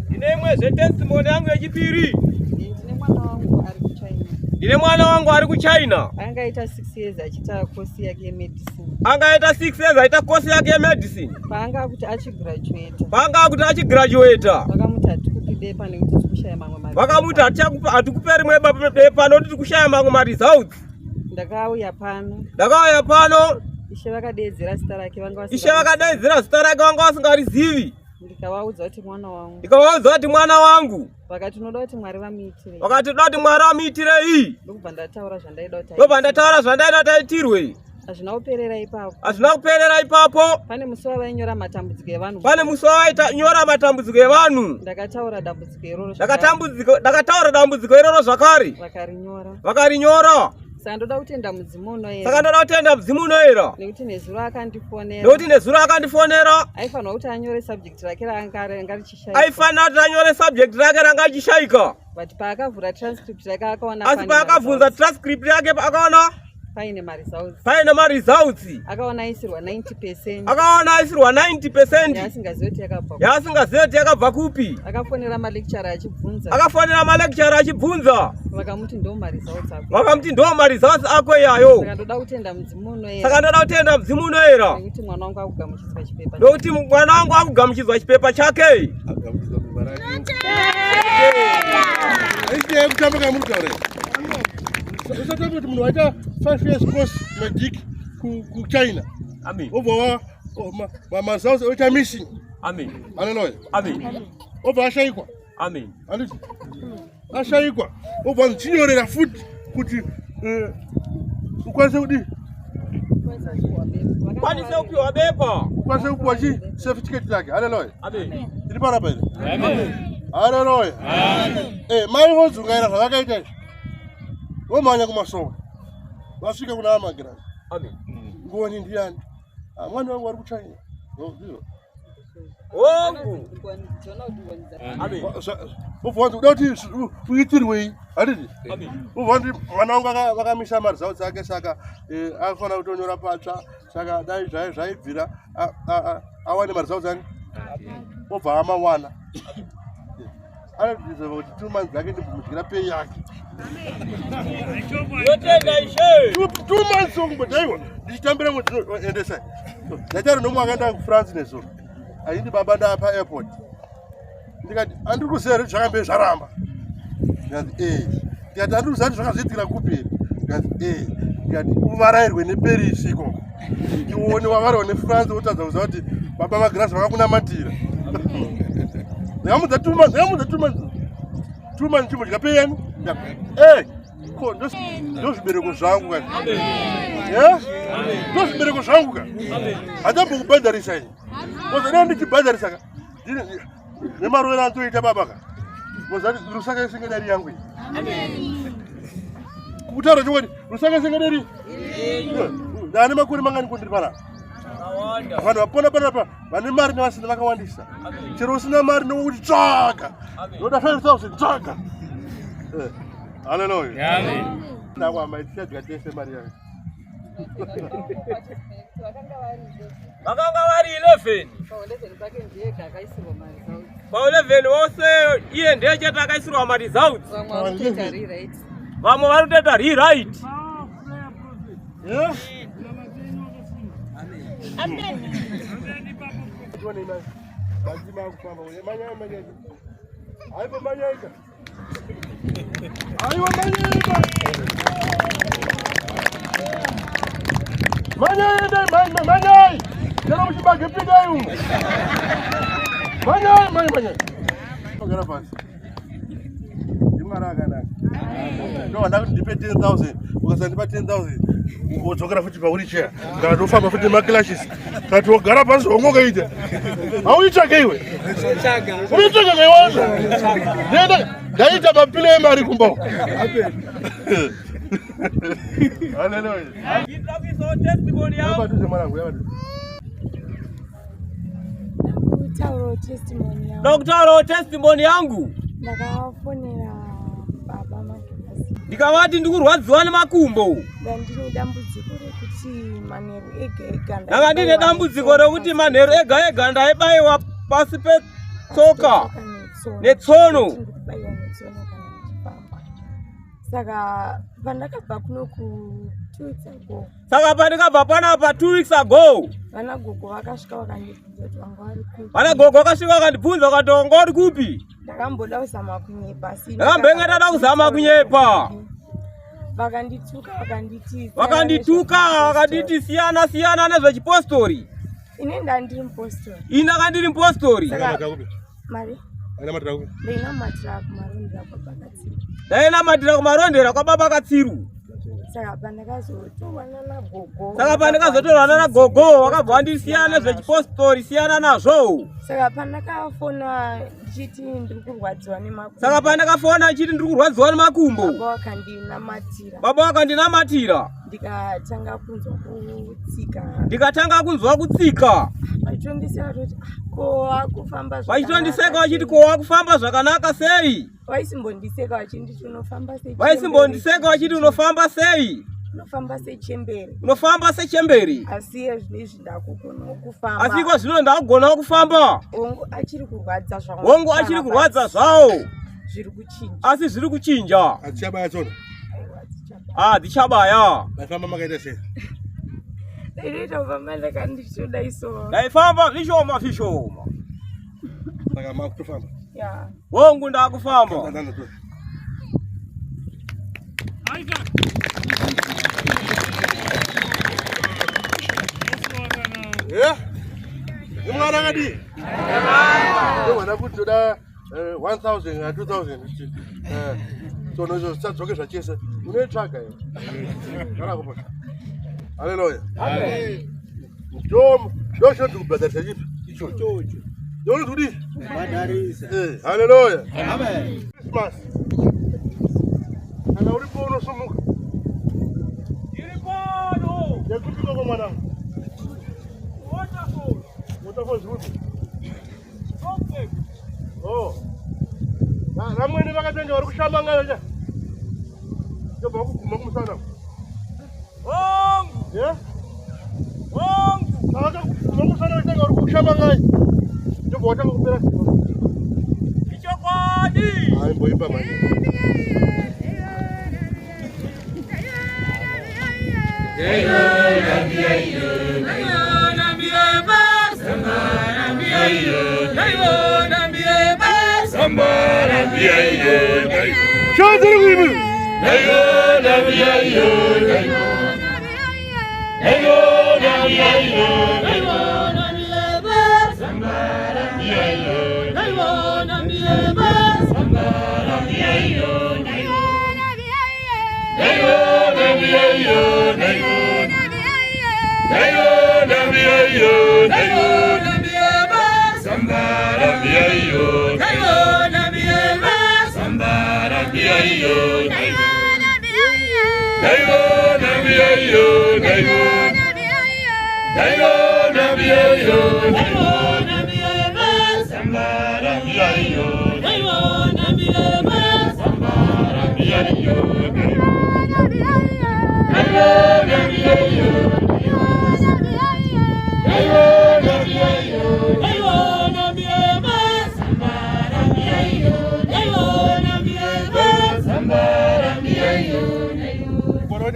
Speaker 6: Ndine imwe zvetestimoni yangu yechipiri.
Speaker 2: Ndine mwana wangu ari kuChina.
Speaker 6: Ndine mwana wangu ari kuChina.
Speaker 2: Angaita 6 years achiita kosi yake yemedicine.
Speaker 6: Angaita 6 years achiita kosi yake yemedicine.
Speaker 2: Paanga kuti achigraduate.
Speaker 6: Paanga kuti achigraduate.
Speaker 2: Vakamuti hatikupi bepa nekuti tikushaya mamwe mari.
Speaker 6: Vakamuti hatikuperi bepa nekuti tikushaya mamwe maresults.
Speaker 2: Ndakauya pano.
Speaker 6: Ndakauya pano.
Speaker 2: Ishe vakadeedzera zita rake vanga vasinga.
Speaker 6: Ishe vakadeedzera zita rake vanga vasingarizivi.
Speaker 2: Ndikavaudza kuti mwana wangu.
Speaker 6: Ndikavaudza kuti mwana wangu.
Speaker 2: Vakati unoda kuti Mwari vamuitire.
Speaker 6: Vakati unoda kuti Mwari vamuitirei.
Speaker 2: Ndokubva ndataura zvandaida kuti.
Speaker 6: Ndokubva ndataura zvandaida kuti aitirwe.
Speaker 2: Hazvina kuperera ipapo.
Speaker 6: Hazvina kuperera ipapo.
Speaker 2: Pane musi wavainyora matambudziko evanhu.
Speaker 6: Pane musi wavainyora matambudziko evanhu.
Speaker 2: Ndakataura dambudziko iroro.
Speaker 6: Ndakataura dambudziko iroro zvakare.
Speaker 2: Vakarinyora.
Speaker 6: Vakarinyora.
Speaker 2: Saka ndoda kutenda mudzimu unoyera.
Speaker 6: Saka ndoda kutenda mudzimu unoyera.
Speaker 2: Nekuti nezuro akandifonera.
Speaker 6: Nekuti nezuro akandifonera.
Speaker 2: Aifanira kuti anyore subject rake ranga richishaika.
Speaker 6: Aifanira kuti anyore subject rake ranga richishaika.
Speaker 2: But paakavhura transcript yake akaona.
Speaker 6: Asi paakavhunza transcript yake akaona
Speaker 2: paine ma-results.
Speaker 6: Paine ma-results.
Speaker 2: Akaona aisirwa 90%.
Speaker 6: Akaona aisirwa 90%.
Speaker 2: Yasingazivi kuti yakabva.
Speaker 6: Yasingazivi kuti yakabva kupi.
Speaker 2: Akafonera ma-lecturer achibvunza.
Speaker 6: Akafonera ma-lecturer achibvunza.
Speaker 2: Vakamuti ndo ma-results ako.
Speaker 6: Vakamti ndo ma-results ako iyayo.
Speaker 2: Saka ndoda kutenda mudzimu unoyera.
Speaker 6: Saka ndoda kutenda mudzimu unoyera.
Speaker 2: Nekuti mwana wangu akugamuchidzwa chipepa.
Speaker 6: Nekuti mwana wangu akugamuchidzwa chipepa chake.
Speaker 7: Agamuchidzwa kubara rake.
Speaker 1: Aiye kutambaka mutare. Usatatu kuti munhu waita 5 years course magic ku China.
Speaker 6: Amen.
Speaker 1: Obva ma-results oita missing.
Speaker 6: Amen.
Speaker 1: Hallelujah.
Speaker 6: Amen.
Speaker 1: Obva ashaikwa.
Speaker 6: Amen.
Speaker 1: Anditi. Ashaikwa. Obva ndichinyorera futi kuti ukwanise kudi.
Speaker 6: Kwanise kupiwa bepa.
Speaker 1: Ukwanise kupiwa certificate lake. Hallelujah.
Speaker 6: Amen.
Speaker 1: Tiri para pale.
Speaker 6: Amen.
Speaker 1: Hallelujah. Amen. Mai vozungaira zvavakaita izvi. Vomhanya kumasoro. Vasvika kuna amagira.
Speaker 6: Amen.
Speaker 1: Ngoni ndiani? Mwana wangu ari kuChina.
Speaker 6: Wangu.
Speaker 1: Amen. Ufanti uda kuti uitirwei. Handiti?
Speaker 6: Amen.
Speaker 1: Ufanti mwana wangu vakamisa ma-results ake saka akafana kutonyora patsva saka dai zvaibvira awane ma-results ake. Obva amawana. Anobvisa kuti 2 months dzake ndibvumidzira pay yake.
Speaker 6: Yotenda ishe.
Speaker 1: 2 months ongombodaiwa ndichitambira endesai. Ndachari nomwe akaenda kuFrance nezuro. Aindi baba ndapa airport. Ndikati andiri kuziva kuti zvakambe zvaramba. Ndikati ndikati andiri kuziva kuti zvakazoitika kupi. Ndikati ndikati uvarairwe neParis ikoko. Iwone wavarairwa neFrance wotadza kuziva kuti baba magrasi vakakunamatira. Ndamudza 2 months, ndamudza 2 months. 2 months chimbo chikapeyani? Ko ndo zvibereko zvangu kani. Ndo zvibereko zvangu kani. Hadzambokubhadharisa ini. Kozadai ndichibhadharisa ka. Nemarovero anzoita baba ka. Kozati rusaka isingadari yangu iyi. Kutaura chokwadi rusaka isingadari. Ndane makore mangani kundiri panapa. Vanhu vapona panapa vane mari nevasina vakawandisa. Chero usina mari nokuti tsvaga. Noda 5,000 tsvaga. Hallelujah. Amen. Nakwama tichadya tese mari yangu.
Speaker 6: Vakanga vari 11. Pa 11 wose iye ndiye chete akaisirwa ma-results. Vamwe vari kutoita rewrite.
Speaker 3: Amen.
Speaker 1: Manyai! Quero que bague pidai um. Manyai. Agora faz. Imaraga na. Não, anda de 10,000. Você anda de 10,000. O jogar futi para wheelchair. Cara, do fama futi maclashes. Cara, tu gara pas ongo gaida. Au icha gaiwe. Icha gaiwe. Daí já papile mari kumbo. Hallelujah.
Speaker 6: Ndakutaurawo testimony yangu.
Speaker 10: Ndakafonera baba Magirasi.
Speaker 6: Ndikavati ndikurwadziwa nemakumbo.
Speaker 10: Ndandine dambudziko rekuti manheru ega.
Speaker 6: Ndanga ndine dambudziko rekuti manheru ega ndaibaiwa pasi petsoka netsono.
Speaker 10: Saka pandakabva kuno ku 2 weeks ago.
Speaker 6: Saka pandikabva panapa 2 weeks ago.
Speaker 10: Vana gogo vakasvika vakandibvunza kuti wanga vari kupi.
Speaker 6: Vana gogo vakasvika vakandibvunza vakati wanga vari kupi.
Speaker 10: Ndakamboda kuzama kunyepa.
Speaker 6: Ndakambenge ndada kuzama kunyepa.
Speaker 10: Vakandituka
Speaker 6: vakanditi siyana nezvechipostori.
Speaker 10: Ine ndandiri mupostori.
Speaker 6: Ina kandiri mupostori.
Speaker 10: Mari?
Speaker 1: Ndainamatira
Speaker 10: kumarondera kwababa Katsiru.
Speaker 6: Ndainamatira kumarondera kwababa Katsiru.
Speaker 10: Saka pandakazotorana nagogo.
Speaker 6: Saka pandakazotorana nagogo wakabva wandisiyana zvechipostori siyana nazvo.
Speaker 10: Saka pandakafona ndichiti ndiri kurwadziwa nemakumbo.
Speaker 6: Saka pandakafona ndichiti ndiri kurwadziwa nemakumbo.
Speaker 10: Baba
Speaker 6: wakandinamatira.
Speaker 10: Ndikatanga kunzwa kutsika.
Speaker 6: Vachitondiseka vachiti ko wakufamba zvakanaka sei?
Speaker 10: Vaisimbondiseka vachiti unofamba sei?
Speaker 6: Unofamba sei? Unofamba sechemberi.
Speaker 10: Asi zvinezvi ndakugona kufamba.
Speaker 6: Asi kwa zvino ndakugona kufamba.
Speaker 10: Hongu achiri kurwadza
Speaker 6: zvawo.
Speaker 10: Zviri kuchinja.
Speaker 6: Asi zviri kuchinja.
Speaker 1: Adzichabaya tsona.
Speaker 6: Dzichabaya.
Speaker 1: Ndafamba makaita sei?
Speaker 6: Ndaifamba zvishoma.
Speaker 1: Saka makutofamba.
Speaker 6: Hongu ndakufamba.
Speaker 1: Imwana kadi? Mwana kuti toda 1000 2000. So nozo sadzoke zvachese. Unoitsvaga here. Kana kupo. Hallelujah.
Speaker 8: Amen.
Speaker 1: Ndosho ndikubhadharisa chipi? Ichocho. Ndoni kudi?
Speaker 8: Kubhadharisa.
Speaker 1: Hallelujah.
Speaker 8: Amen.
Speaker 1: Christmas. Kana uripo unosumuka.
Speaker 6: Iripono.
Speaker 1: Yakuti koko mwanangu. Waterfall zvipi? Oh. Ramweni vakatenga vari kushamba ngayo cha. Ndobva kuguma kumusana.
Speaker 6: Hongu.
Speaker 1: Yeah? Hongu. Saka kuguma kumusana vakatenga vari kushamba ngayo. Ndobva watanga kupera sipo.
Speaker 6: Ichokwadi.
Speaker 1: Hai mboimba manje.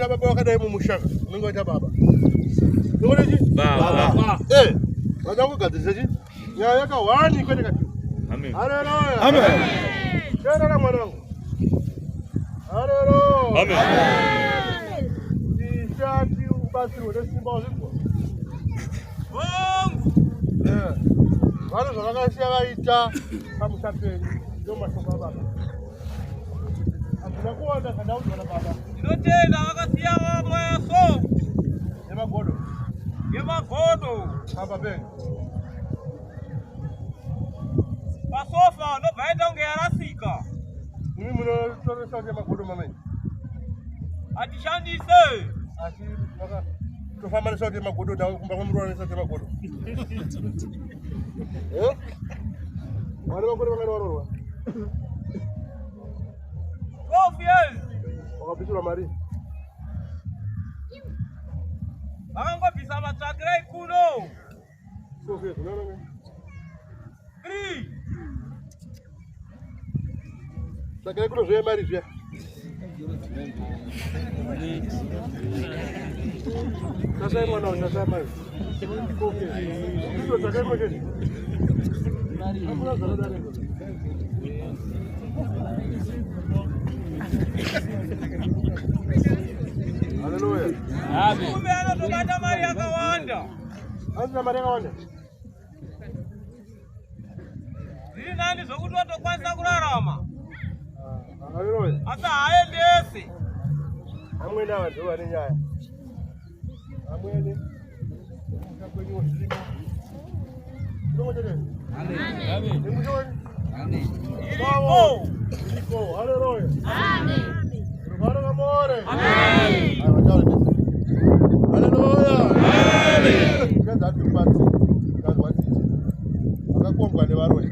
Speaker 1: Baba wakadai mumushaka. Ningoita baba. Ningoita baba. Wadzakugadzirisa chi? Nyaya yakawani kwete kati. Amen. Hallelujah. Amen. Shera mwanangu. Hallelujah. Amen. Ishati ubasiro nesimba uzikwa. Vanhu zvavakasiya vaita pamusapeni ndomashoko ababa. Hazvina kuwanda zvandaudzwa nababa.
Speaker 6: Ndinotenda vakasiya mweso.
Speaker 1: Yemagodo. Apa pengi.
Speaker 6: Pasofa ndobva yaita kunge yarasika.
Speaker 1: Imi munotoresa kuti yemagodo mamenyi.
Speaker 6: Hatishandise.
Speaker 1: Asi tofamba nesauti yemagodo ndawe kumba kwamurwana nesauti yemagodo. Wari magodo vangani varorwa?
Speaker 6: 12 years.
Speaker 1: Wakabvisirwa mari?
Speaker 6: Vakangobvisa matsvakirai kuno.
Speaker 1: 12 years, unaona
Speaker 6: 3.
Speaker 1: Tsvakirai kuno zviya mari zviya. Tasai mwana wangu, tasai mari. 12 years. Ndito tsvakirai kuno chete. Hakuna zvaradare. Hallelujah.
Speaker 6: Amen. Kumbe anotobata mari yakawanda.
Speaker 1: Hazina mari yakawanda.
Speaker 6: Zviri nani zvokuti watokwanisa kurarama.
Speaker 1: Hallelujah.
Speaker 6: Asi haendese.
Speaker 1: amweni vantu vane nyaya amweni kakwenyu zvirimo haleluya ruvaro kamore haleluya ngazatubatsi ngazwatisi vakakombwa nevaroi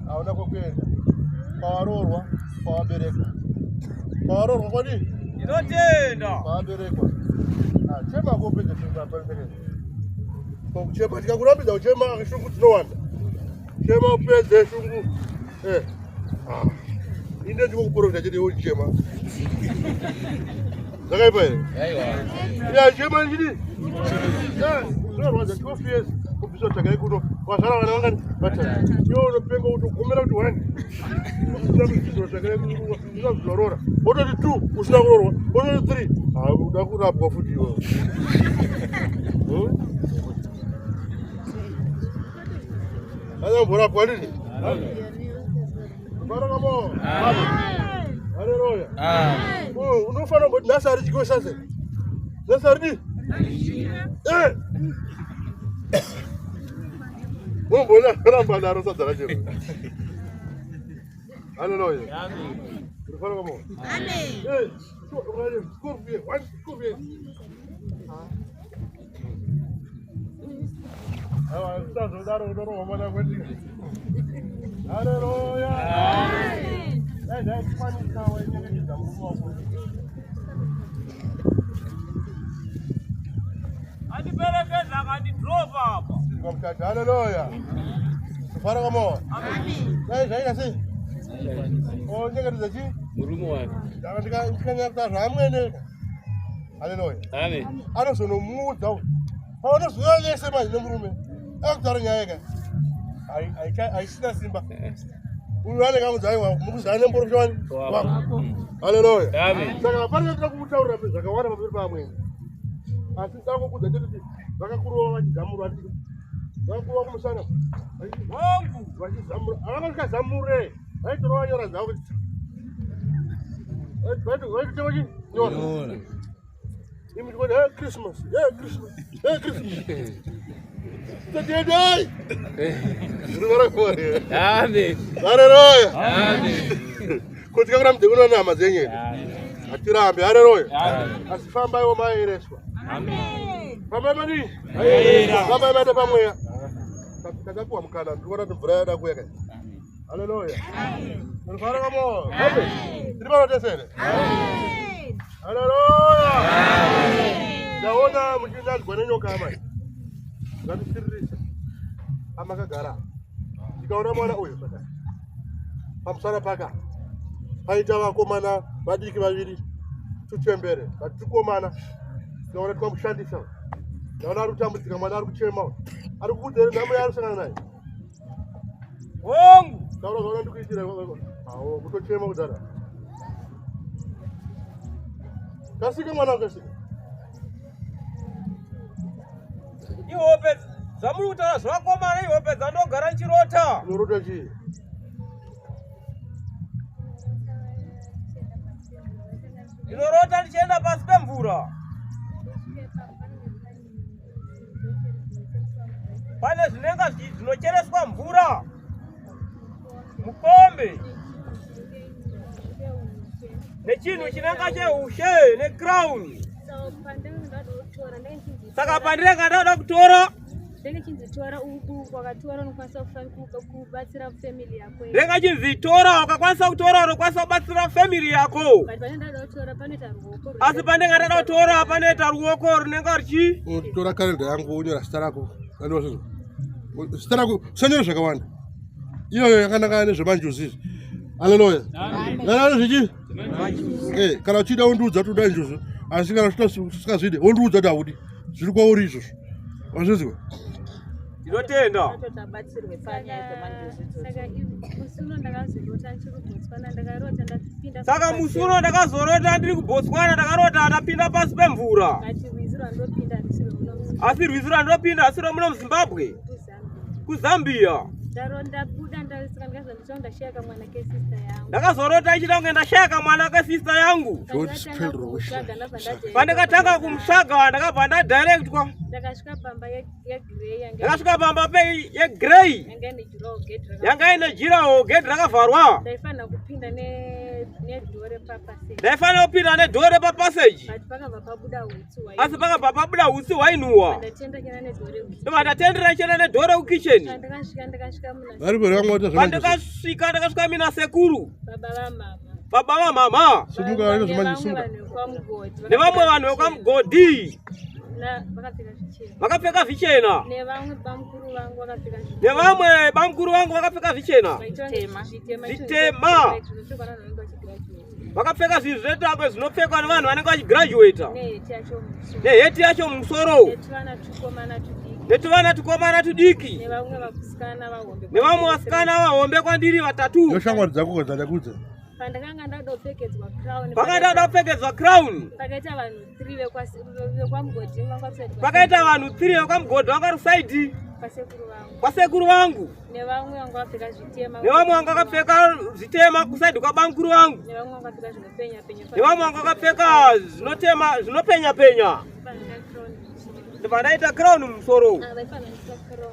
Speaker 1: hauna kokuenda kwavarorwa kwawaberekwa kwavarorwa kwadi
Speaker 6: inotenda
Speaker 1: kwawaberekwa chema kopedza chimapaisekeza kuchema tikakurambidza kuchema shungu tinowanda chema upedze shungu inde ndikukuprofita chete wochema zvakaipa here ya chema chidi zvinorwadza 12 years kubvisa takai kuno wazara vana vangani vatatu iwo unopenga kuti ugomera kuti 1 usina kudzidza takai kuno usina kuzorora wototi 2 usina kurorwa wototi 3 uda kurapwa futi iwo anyamborapwa ndini barangamo haleluya unofanira kuti nasari chikwe sase nasari mumbona ramba naro sadzara chero haleluya barangamo amen scorpion one scorpion awa tazodaro ndoro mwana kweti haleluya amen dai kufanika wewe ndamuko wako
Speaker 6: andiperekeza akandidrova hapa
Speaker 1: ngamkati haleluya kufara kama amen dai kasi onyeketiza chi
Speaker 6: murumu wake
Speaker 1: ndikanya kutazva amwene haleluya
Speaker 6: amen
Speaker 1: anozonomuudza paunozuyanyese manje nemurume akutara nyaya yake haisina simba uyu ane kamudzi aiwa mukuzana nemborofita wani wako haleluya saka pane tira kumutaurira zvakawanda pamberi paamweni asi ndakokudza ndekuti vakakurova vachizamura ndiko vakakurova kumusana vachizamura havakasvika zamure vaitora vanyora zvavo kuti vaitoteva chi nyora imi tikoti Christmas Christmas Today.
Speaker 6: Amen.
Speaker 1: Haleluya. Amen. Kuti kakura mdekuno nama zenye. Atirambe haleluya. Asifamba iwo maereswa. Amen. Pamwe mani? Amen. Pamwe mate pamweya. Takakuwa mukana ndikuona mvura yada kuyeka. Haleluya. Amen. Ndifara kamo. Amen. Ndibano tesere. Amen. Haleluya. Amen. Ndaona mujinda gwane nyoka amai. Ngatitirisa amakagara ndikaona mwana uyu saka pamusana paka paita vakomana vadiki vaviri tuchembere vatikomana ndaona tikamushandisa ndaona ari kutambudzika mwana ari kuchema ari kukudzere nhamo yaarusangana naye
Speaker 6: hongu
Speaker 1: taura zvaona ndikuitira awo kutochema kudhara kasika mwana kasika
Speaker 6: ihope zvamuri kutaura zvakomana ihope dzandogara nchirota
Speaker 1: unorota chii
Speaker 6: ndinorota ndichienda pasi pemvura pane zvinenga zvinochereswa mvura mukombe nechinhu chinenga cheushe necrown saka pandirenga ndada kutora
Speaker 10: ndengachinzitora uku kwakatora unokwanisa kubatsira family yako
Speaker 6: ndengachinzitora ukakwanisa kutora unokwanisa kubatsira family yako asi pandenge ndada kutora panoita ruoko runenge richi
Speaker 1: tora kalenda yangu unyora zita rako zita rako usanyora zvakawanda iyoyo yakanaka nezvemanjuzi haleluya kana zvichi kana uchida undiudza toda njuzi asi kana usikazvide undiudza kuti haudi zviri kwauri izvozvo wazviziwa
Speaker 6: ndinotenda saka musi uno ndakazorota ndiri kuBotswana ndakarota ndapinda pasi pemvura asi rwizi randinopinda asiro muno muZimbabwe kuZambia ndakazorota ichida kunge ndashaka mwana wesister yangu. Pandakatanga kumsvaga ndakabva ndadirectwa. Ndakasvika pamba yegrey yanga ine juraho, gedhi rakavharwa. Ndaifanira kupinda nedhore papaseji, asi pakabva pabuda hutsi hwainhuhwa. Ndobva ndatendera chena nedhore kukicheni. Pandakasvika ndakasvika mina sekuru, baba vamama nevamwe vanhu vekwamugodhi vakapfeka zvichena, nevamwe bamukuru vangu vakapfeka zvichena zvitema. Vakapfeka zvinhu zvetangwe zvinopfekwa nevanhu vanenge vachigraduata, neheti yacho mumusoro, netuvana tukomana tudiki, nevamwe vasikana vahombe kwandiri vatatu.
Speaker 1: Shamwari dzako dzakudza
Speaker 6: pandakanga ndada kupfekedzwa crown, pakaita vanhu 3 vekwamugodhi vakarusaidhi kwasekuru vangu, nevamwe vanga vakapfeka zvitema kusaidhi kwabamukuru vangu, nevamwe vanga vakapfeka zvinopenya penya. Ndibva ndaita crown mumusoro,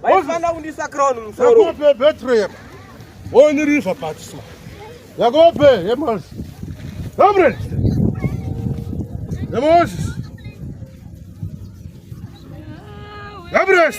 Speaker 6: vaifanira kundisa crown mumusoro.
Speaker 1: Yakope Bethlehem wonirizva patso Yakope yemasi Gabriel Moses Gabriel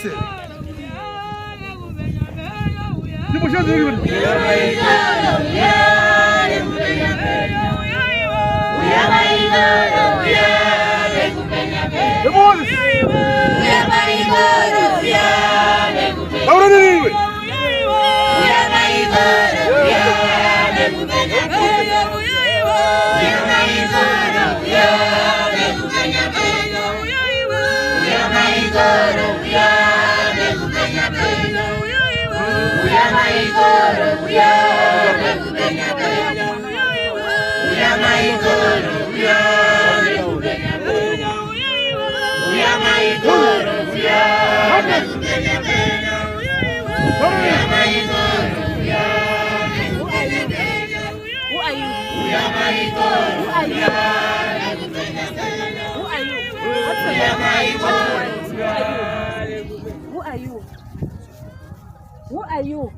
Speaker 2: Who are you?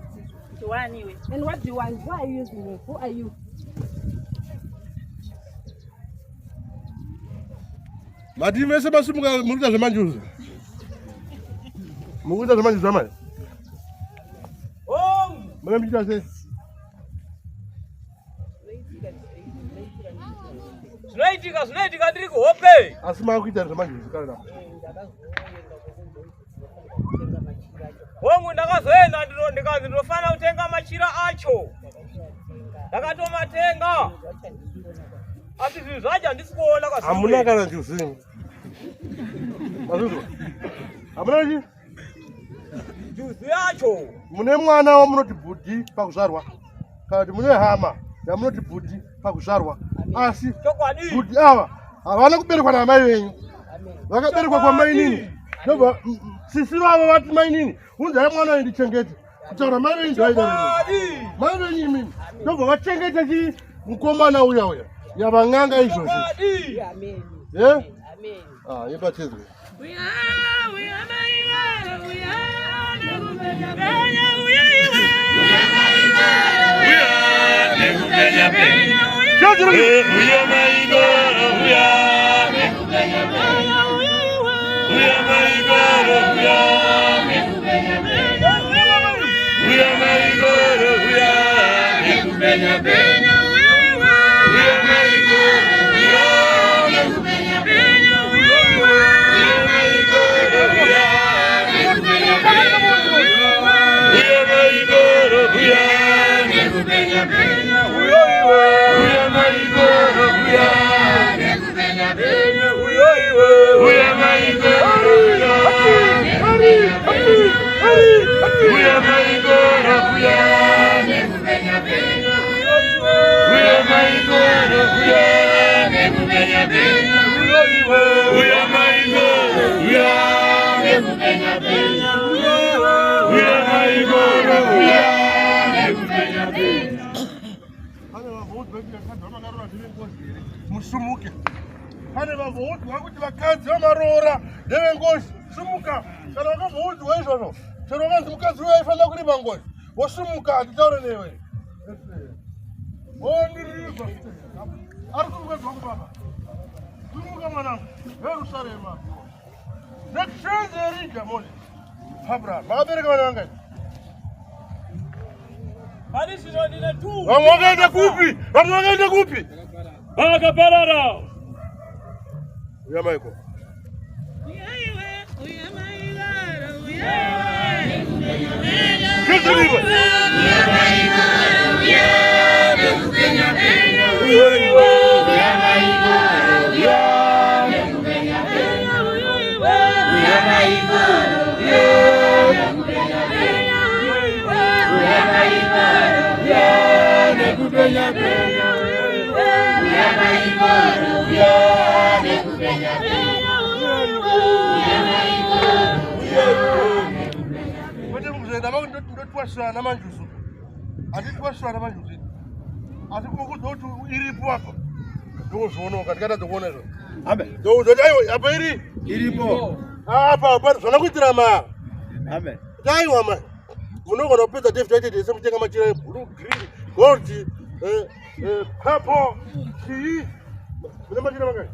Speaker 2: And what do you want? Why are you using me? Who are you?
Speaker 1: Mati mese basumuka mukuita zvemanjuzi. Mukuita zvemanjuzi amai. Mwana mchita sei?
Speaker 6: Zvinoitika ndiri kuhope.
Speaker 1: Asi makuita zvemanjuzi kana.
Speaker 6: Hongu ndakazoenda ndikanzi ndinofanira kutenga machira acho. Ndakatomatenga. Asi zvinhu zvacho handisi kuona kwazvo.
Speaker 1: Hamuna kana njuzi. Mazuzwa. Hamuna chi?
Speaker 6: Njuzi yacho.
Speaker 1: Mune mwana wamunoti bhudhi pakuzvarwa. Kana kuti mune hama yamunoti bhudhi pakuzvarwa. Asi bhudhi ava havana kuberekwa namai venyu. Vakaberekwa kwamai nini? Ndobva sisi vavo vati mai nini? Unzai mwana wendichengete. Kutaura mai venyu zvaida rini? Mai venyu imini. Ndobva vachengete chi mukomana uya. Yavang'anga izvozvi. Yeah? Ah, yebatizwe.
Speaker 11: We are
Speaker 1: Musumuke. Pane vavhoti vakuti vakadzi vamarora ndevengozi. Sumuka. Kana vakavhoti waizvozvo. Chero vanzi mukadzi uyo aifanira kuripa ngozi. Wosumuka atitaure newe. Wondiribva. Ari kumwedzi wangu baba. Sumuka mwanangu. Yerusalema. Nekushenze Elijah Moses. Abraham. Vakabereka vana vangai? Vamwe vakaenda kupi? Vamwe vakaenda kupi? Vakaparara. Uya Michael. Ndotwasana manjusu. Anditwasana manjusu. Asi kumukuzoti iripo hapo. Ndozvoona katikata tokuona izvo. Amen. Ndozoti aiwa apa iripo. Apa zvana kuitira ma. Amen. Aiwa ma. Munogona kupedza David aitete semutenga machira blue, green, gold, purple, tea. Mune machira mangai?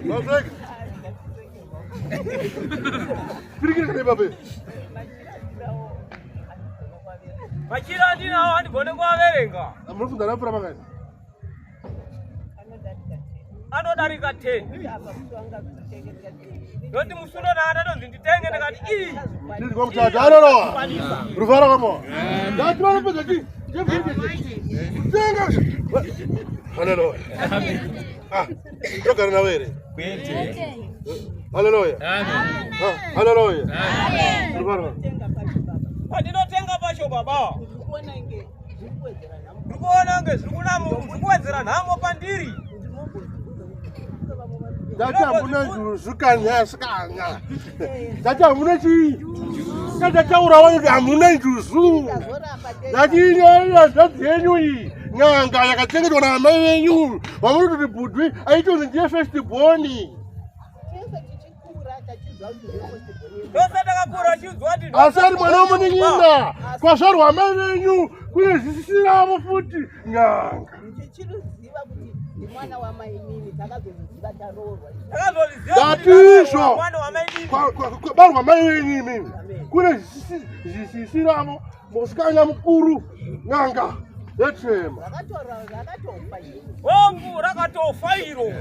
Speaker 1: Mazek. Pirikira kane babe.
Speaker 6: Machira andinawo andigone kuaverenga.
Speaker 1: Munofunda napfura mangai?
Speaker 6: Anodarika 10. Noti musuno nana ndonzi nditenge ndakati
Speaker 1: ndiri kwamutata anorowa ruvara kwamo ndati vanopedza ti tenga haleluya ndogara nawe here haleluya haleluya ruvara
Speaker 6: andinotenga pacho baba ndikuona nge zviri kuwedzera nhamo pandiri.
Speaker 1: Dati hamuna njuzu sikanya. Dati hamuna chii. Dati taurawo kuti hamuna njuzu. Dati inyaya dati yenyu iyi. Nyanga yakachengetwa naamai venyu. Vamuri kuti Budwi aitonzi ndiye first born. Asi ari mwana womunin'ina. Kwazvarwa amai venyu. Kune zvisisiravo futi. Nyanga.
Speaker 11: Mwana wa mainini takazoziva taroorwa.
Speaker 1: Datisho. Barwa mainini mimi. Kune zvisisiramo musikanya mukuru nyanga yechema.
Speaker 11: Rakatofa iro.
Speaker 6: Hongu rakatofa iro.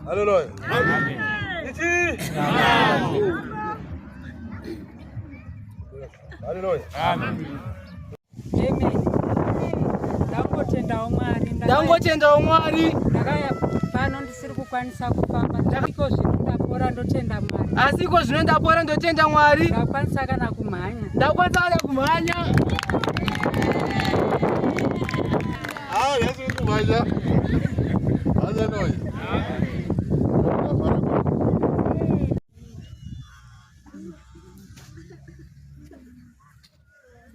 Speaker 1: Hallelujah. Hallelujah.
Speaker 12: Amen. Ndangotendawo Mwari.
Speaker 13: Ndakaya pano ndisiri kukwanisa kufamba. Ndiko zvino ndapora ndotenda Mwari.
Speaker 12: Asiko zvino ndapora ndotenda Mwari.
Speaker 13: Ndakwanisa kana kumhanya.
Speaker 12: Ndakwanisa kana kumhanya.
Speaker 1: Yesu kumhanya. Hallelujah.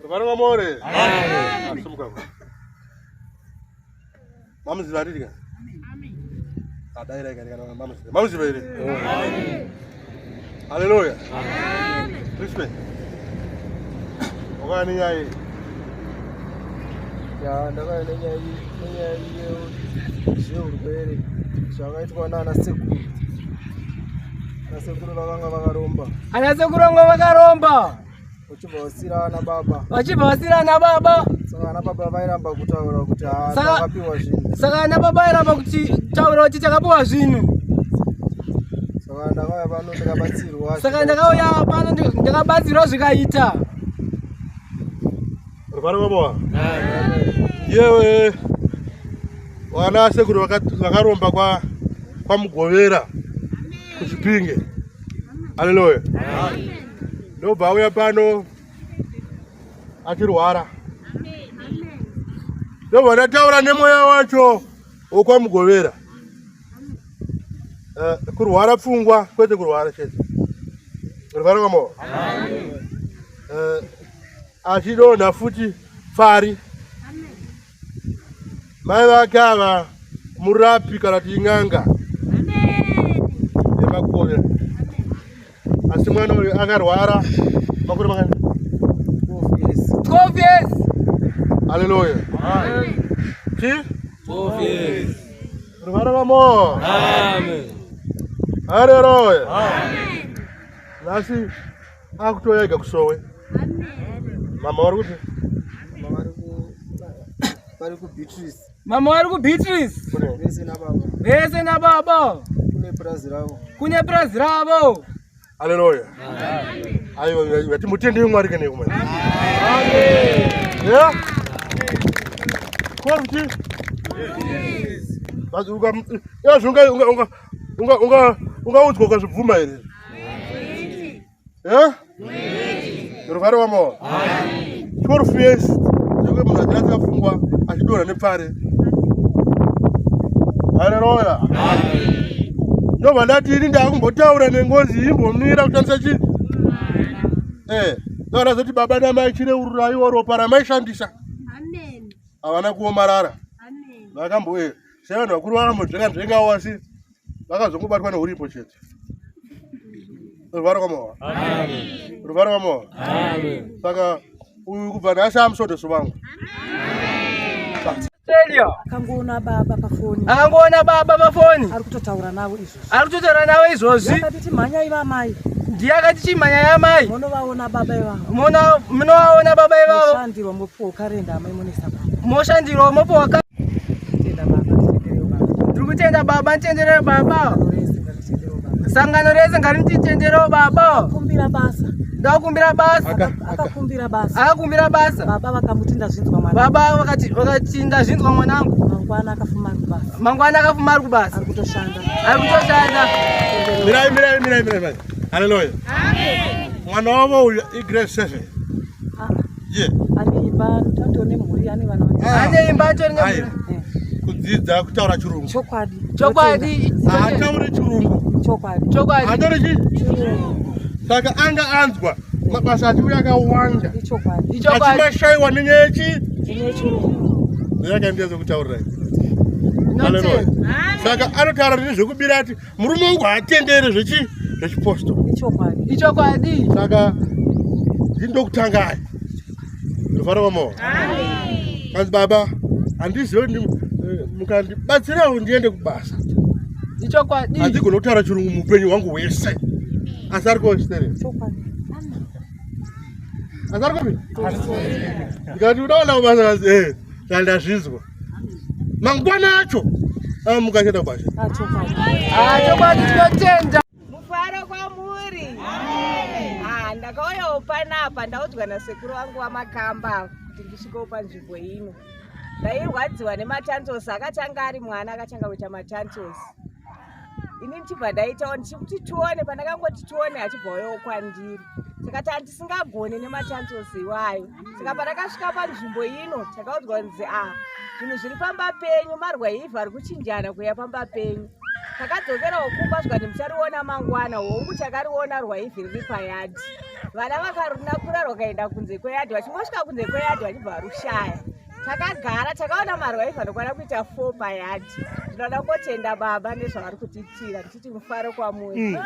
Speaker 1: Varanga more. Amen. Mama zivari dika. Adaira kana mama. Mama zivari. Amen. Hallelujah. Amen. Respect. Ogani yai.
Speaker 14: Ya ndakaya nenyaya zveurwere zvakaitwa nana sekuru. Nasekuru vakanga vakaromba.
Speaker 12: Ana sekuru vanga vakaromba.
Speaker 14: Vachibva vasirana baba. Saka ana baba vairamba kutaura kuti takapiwa zvinhu.
Speaker 12: Saka ana baba vairamba kutaura kuti takapiwa zvinhu.
Speaker 14: Saka Saka ndakauya pano ndakabatsirwa.
Speaker 12: Saka ndakauya pano ndakabatsirwa zvikaita.
Speaker 1: Ruvara rwamwa. Yewe wana sekuru vakaromba kwa Mugovera kuChipinge. Haleluya. Ndobva auya pano achirwara. Ndobva ndataura nemweya wacho wokwa Mugovera. Kurwara pfungwa kwete kurwara chete. Ruvara rwamwa. Achidonha futi pfari. Mai vake ava murapi kana kuti ing'anga yemakore. Asi mwana uyu akarwara makore makani
Speaker 12: 12 years.
Speaker 1: Haleluya. Chi? 12 years. Ruvara rwamwa. Amen. Haleluya. Amen. Nasi akutoya ega kusowe. Mama wari kuti?
Speaker 14: Vari ku Beatrice.
Speaker 12: Mama wari ku Beatrice.
Speaker 14: Vese na baba.
Speaker 12: Vese na baba.
Speaker 14: Kune prazi ravo.
Speaker 12: Kune prazi ravo.
Speaker 1: Haleluya. Ayo yati mutende Mwari kene kumwe. Amen. Yeah. Kwa kuti? Basi unga udzwa kwa zvibvuma ere? Yeah? Ruvara rwamwa. Amen. 12 years. Zvekuti munhu achirasika pfungwa achidonha nepfare. Haleluya. Amen. Ndobva ndati ini ndakumbotaura nengozi imbomira kutambisa chii? Ndobva ndazoti baba namai chireurai ropa ramaishandisa. Amen. Havana kuomarara. Amen. Vakambo sai vanhu vakuru vakambodzenga asi vakazongobatwa neuripo chete. Ruvara rwamwa. Amen. Ruvara rwamwa. Amen. Saka uyu kubva nhasi amusodhoso vangu.
Speaker 2: Akangoona baba pafoni.
Speaker 12: Akangoona baba pafoni.
Speaker 2: Ari kutotaura navo izvozvi.
Speaker 12: Ari kutotaura navo izvozvi.
Speaker 2: Akati chimhanyai vamai.
Speaker 12: Ndiye akati chimhanyai amai.
Speaker 2: Munovaona baba ivavo.
Speaker 12: Munovaona baba ivavo.
Speaker 2: Moshandirwa mopiwa karenda amai monesa baba.
Speaker 12: Moshandirwa mopiwa karenda. Ndiri kutenda baba nditenderere baba. Sangano rese ngarititenderewo baba.
Speaker 2: Akumbira basa.
Speaker 12: Ndakumbira basa.
Speaker 2: Akakumbira basa.
Speaker 12: Akakumbira basa.
Speaker 2: Baba vakamuti ndazvinzwa mwana.
Speaker 12: Baba vakati ndazvinzwa mwanangu.
Speaker 2: Mangwana akafuma ari kubasa.
Speaker 12: Mangwana akafuma ari kubasa.
Speaker 2: Ari kutoshanda.
Speaker 12: Ari kutoshanda.
Speaker 1: Mirai. Haleluya. Amen. Mwana wavo uyu grade 7. Ye.
Speaker 2: Ane imba totone mhuri ane vana vake.
Speaker 12: Ane imba totone mhuri.
Speaker 1: Kudzidza kutaura chirungu.
Speaker 2: Chokwadi.
Speaker 1: Ataure chirungu.
Speaker 2: Chokwadi.
Speaker 1: Ataure chii? Saka anga anzwa mabasa atiuya akawanda. Achimashayiwa nenyaya chirungu. Ndiyakandiyedza kutaurira. Haleluya. Saka anotaura nezvekubira ati murume wangu haatendere zvechiposto.
Speaker 12: Ichokwadi.
Speaker 1: Saka ndindokutangai. Ruvara rwamwa. Kanzi baba handizivi mukandibatsirawo ndiende kubasa.
Speaker 12: Ichokwadi.
Speaker 1: Handigona kutaura chirungu muupenyu hwangu hwese. Asi ari kuosterera. Asi ari kupi? Ndikati udaona kubasa kazi ndandazvizwa. Mangwana acho mukachenda kubasa.
Speaker 12: Chokwadi tinotenda.
Speaker 11: Mufaro kwamuri. Ndakauyawo panapa ndaudzwa nasekuru wangu wamakamba kuti ndisvikewo panzvimbo ino. Ndairwadziwa nematantosi akachanga ari mwana akachanga kuita matantosi. Ini ndichibva ndaitawo ndichikuti tione pandakangoti tione achibvawo kwandiri. Saka handisingagoni nematantosi iwayo. Saka pandakasvika panzvimbo ino takaudzwa kunzi zvinhu zviri pamba penyu marwaivha ari kuchinjana kuya pamba penyu. Takadzokerawo kumba zvika ndimuchariona mangwana hongu chakariona rwaivhi riri payadhi. Vana vakarunakura rwakaenda kunze kweyadhi vachingosvika kunze kweyadhi vachibva varushaya. Takagara takaona marwaivha anokwana kuita 4 payadhi. Ndinoda kutenda baba nezvavari kutiitira ndichiti mufaro kwamuri.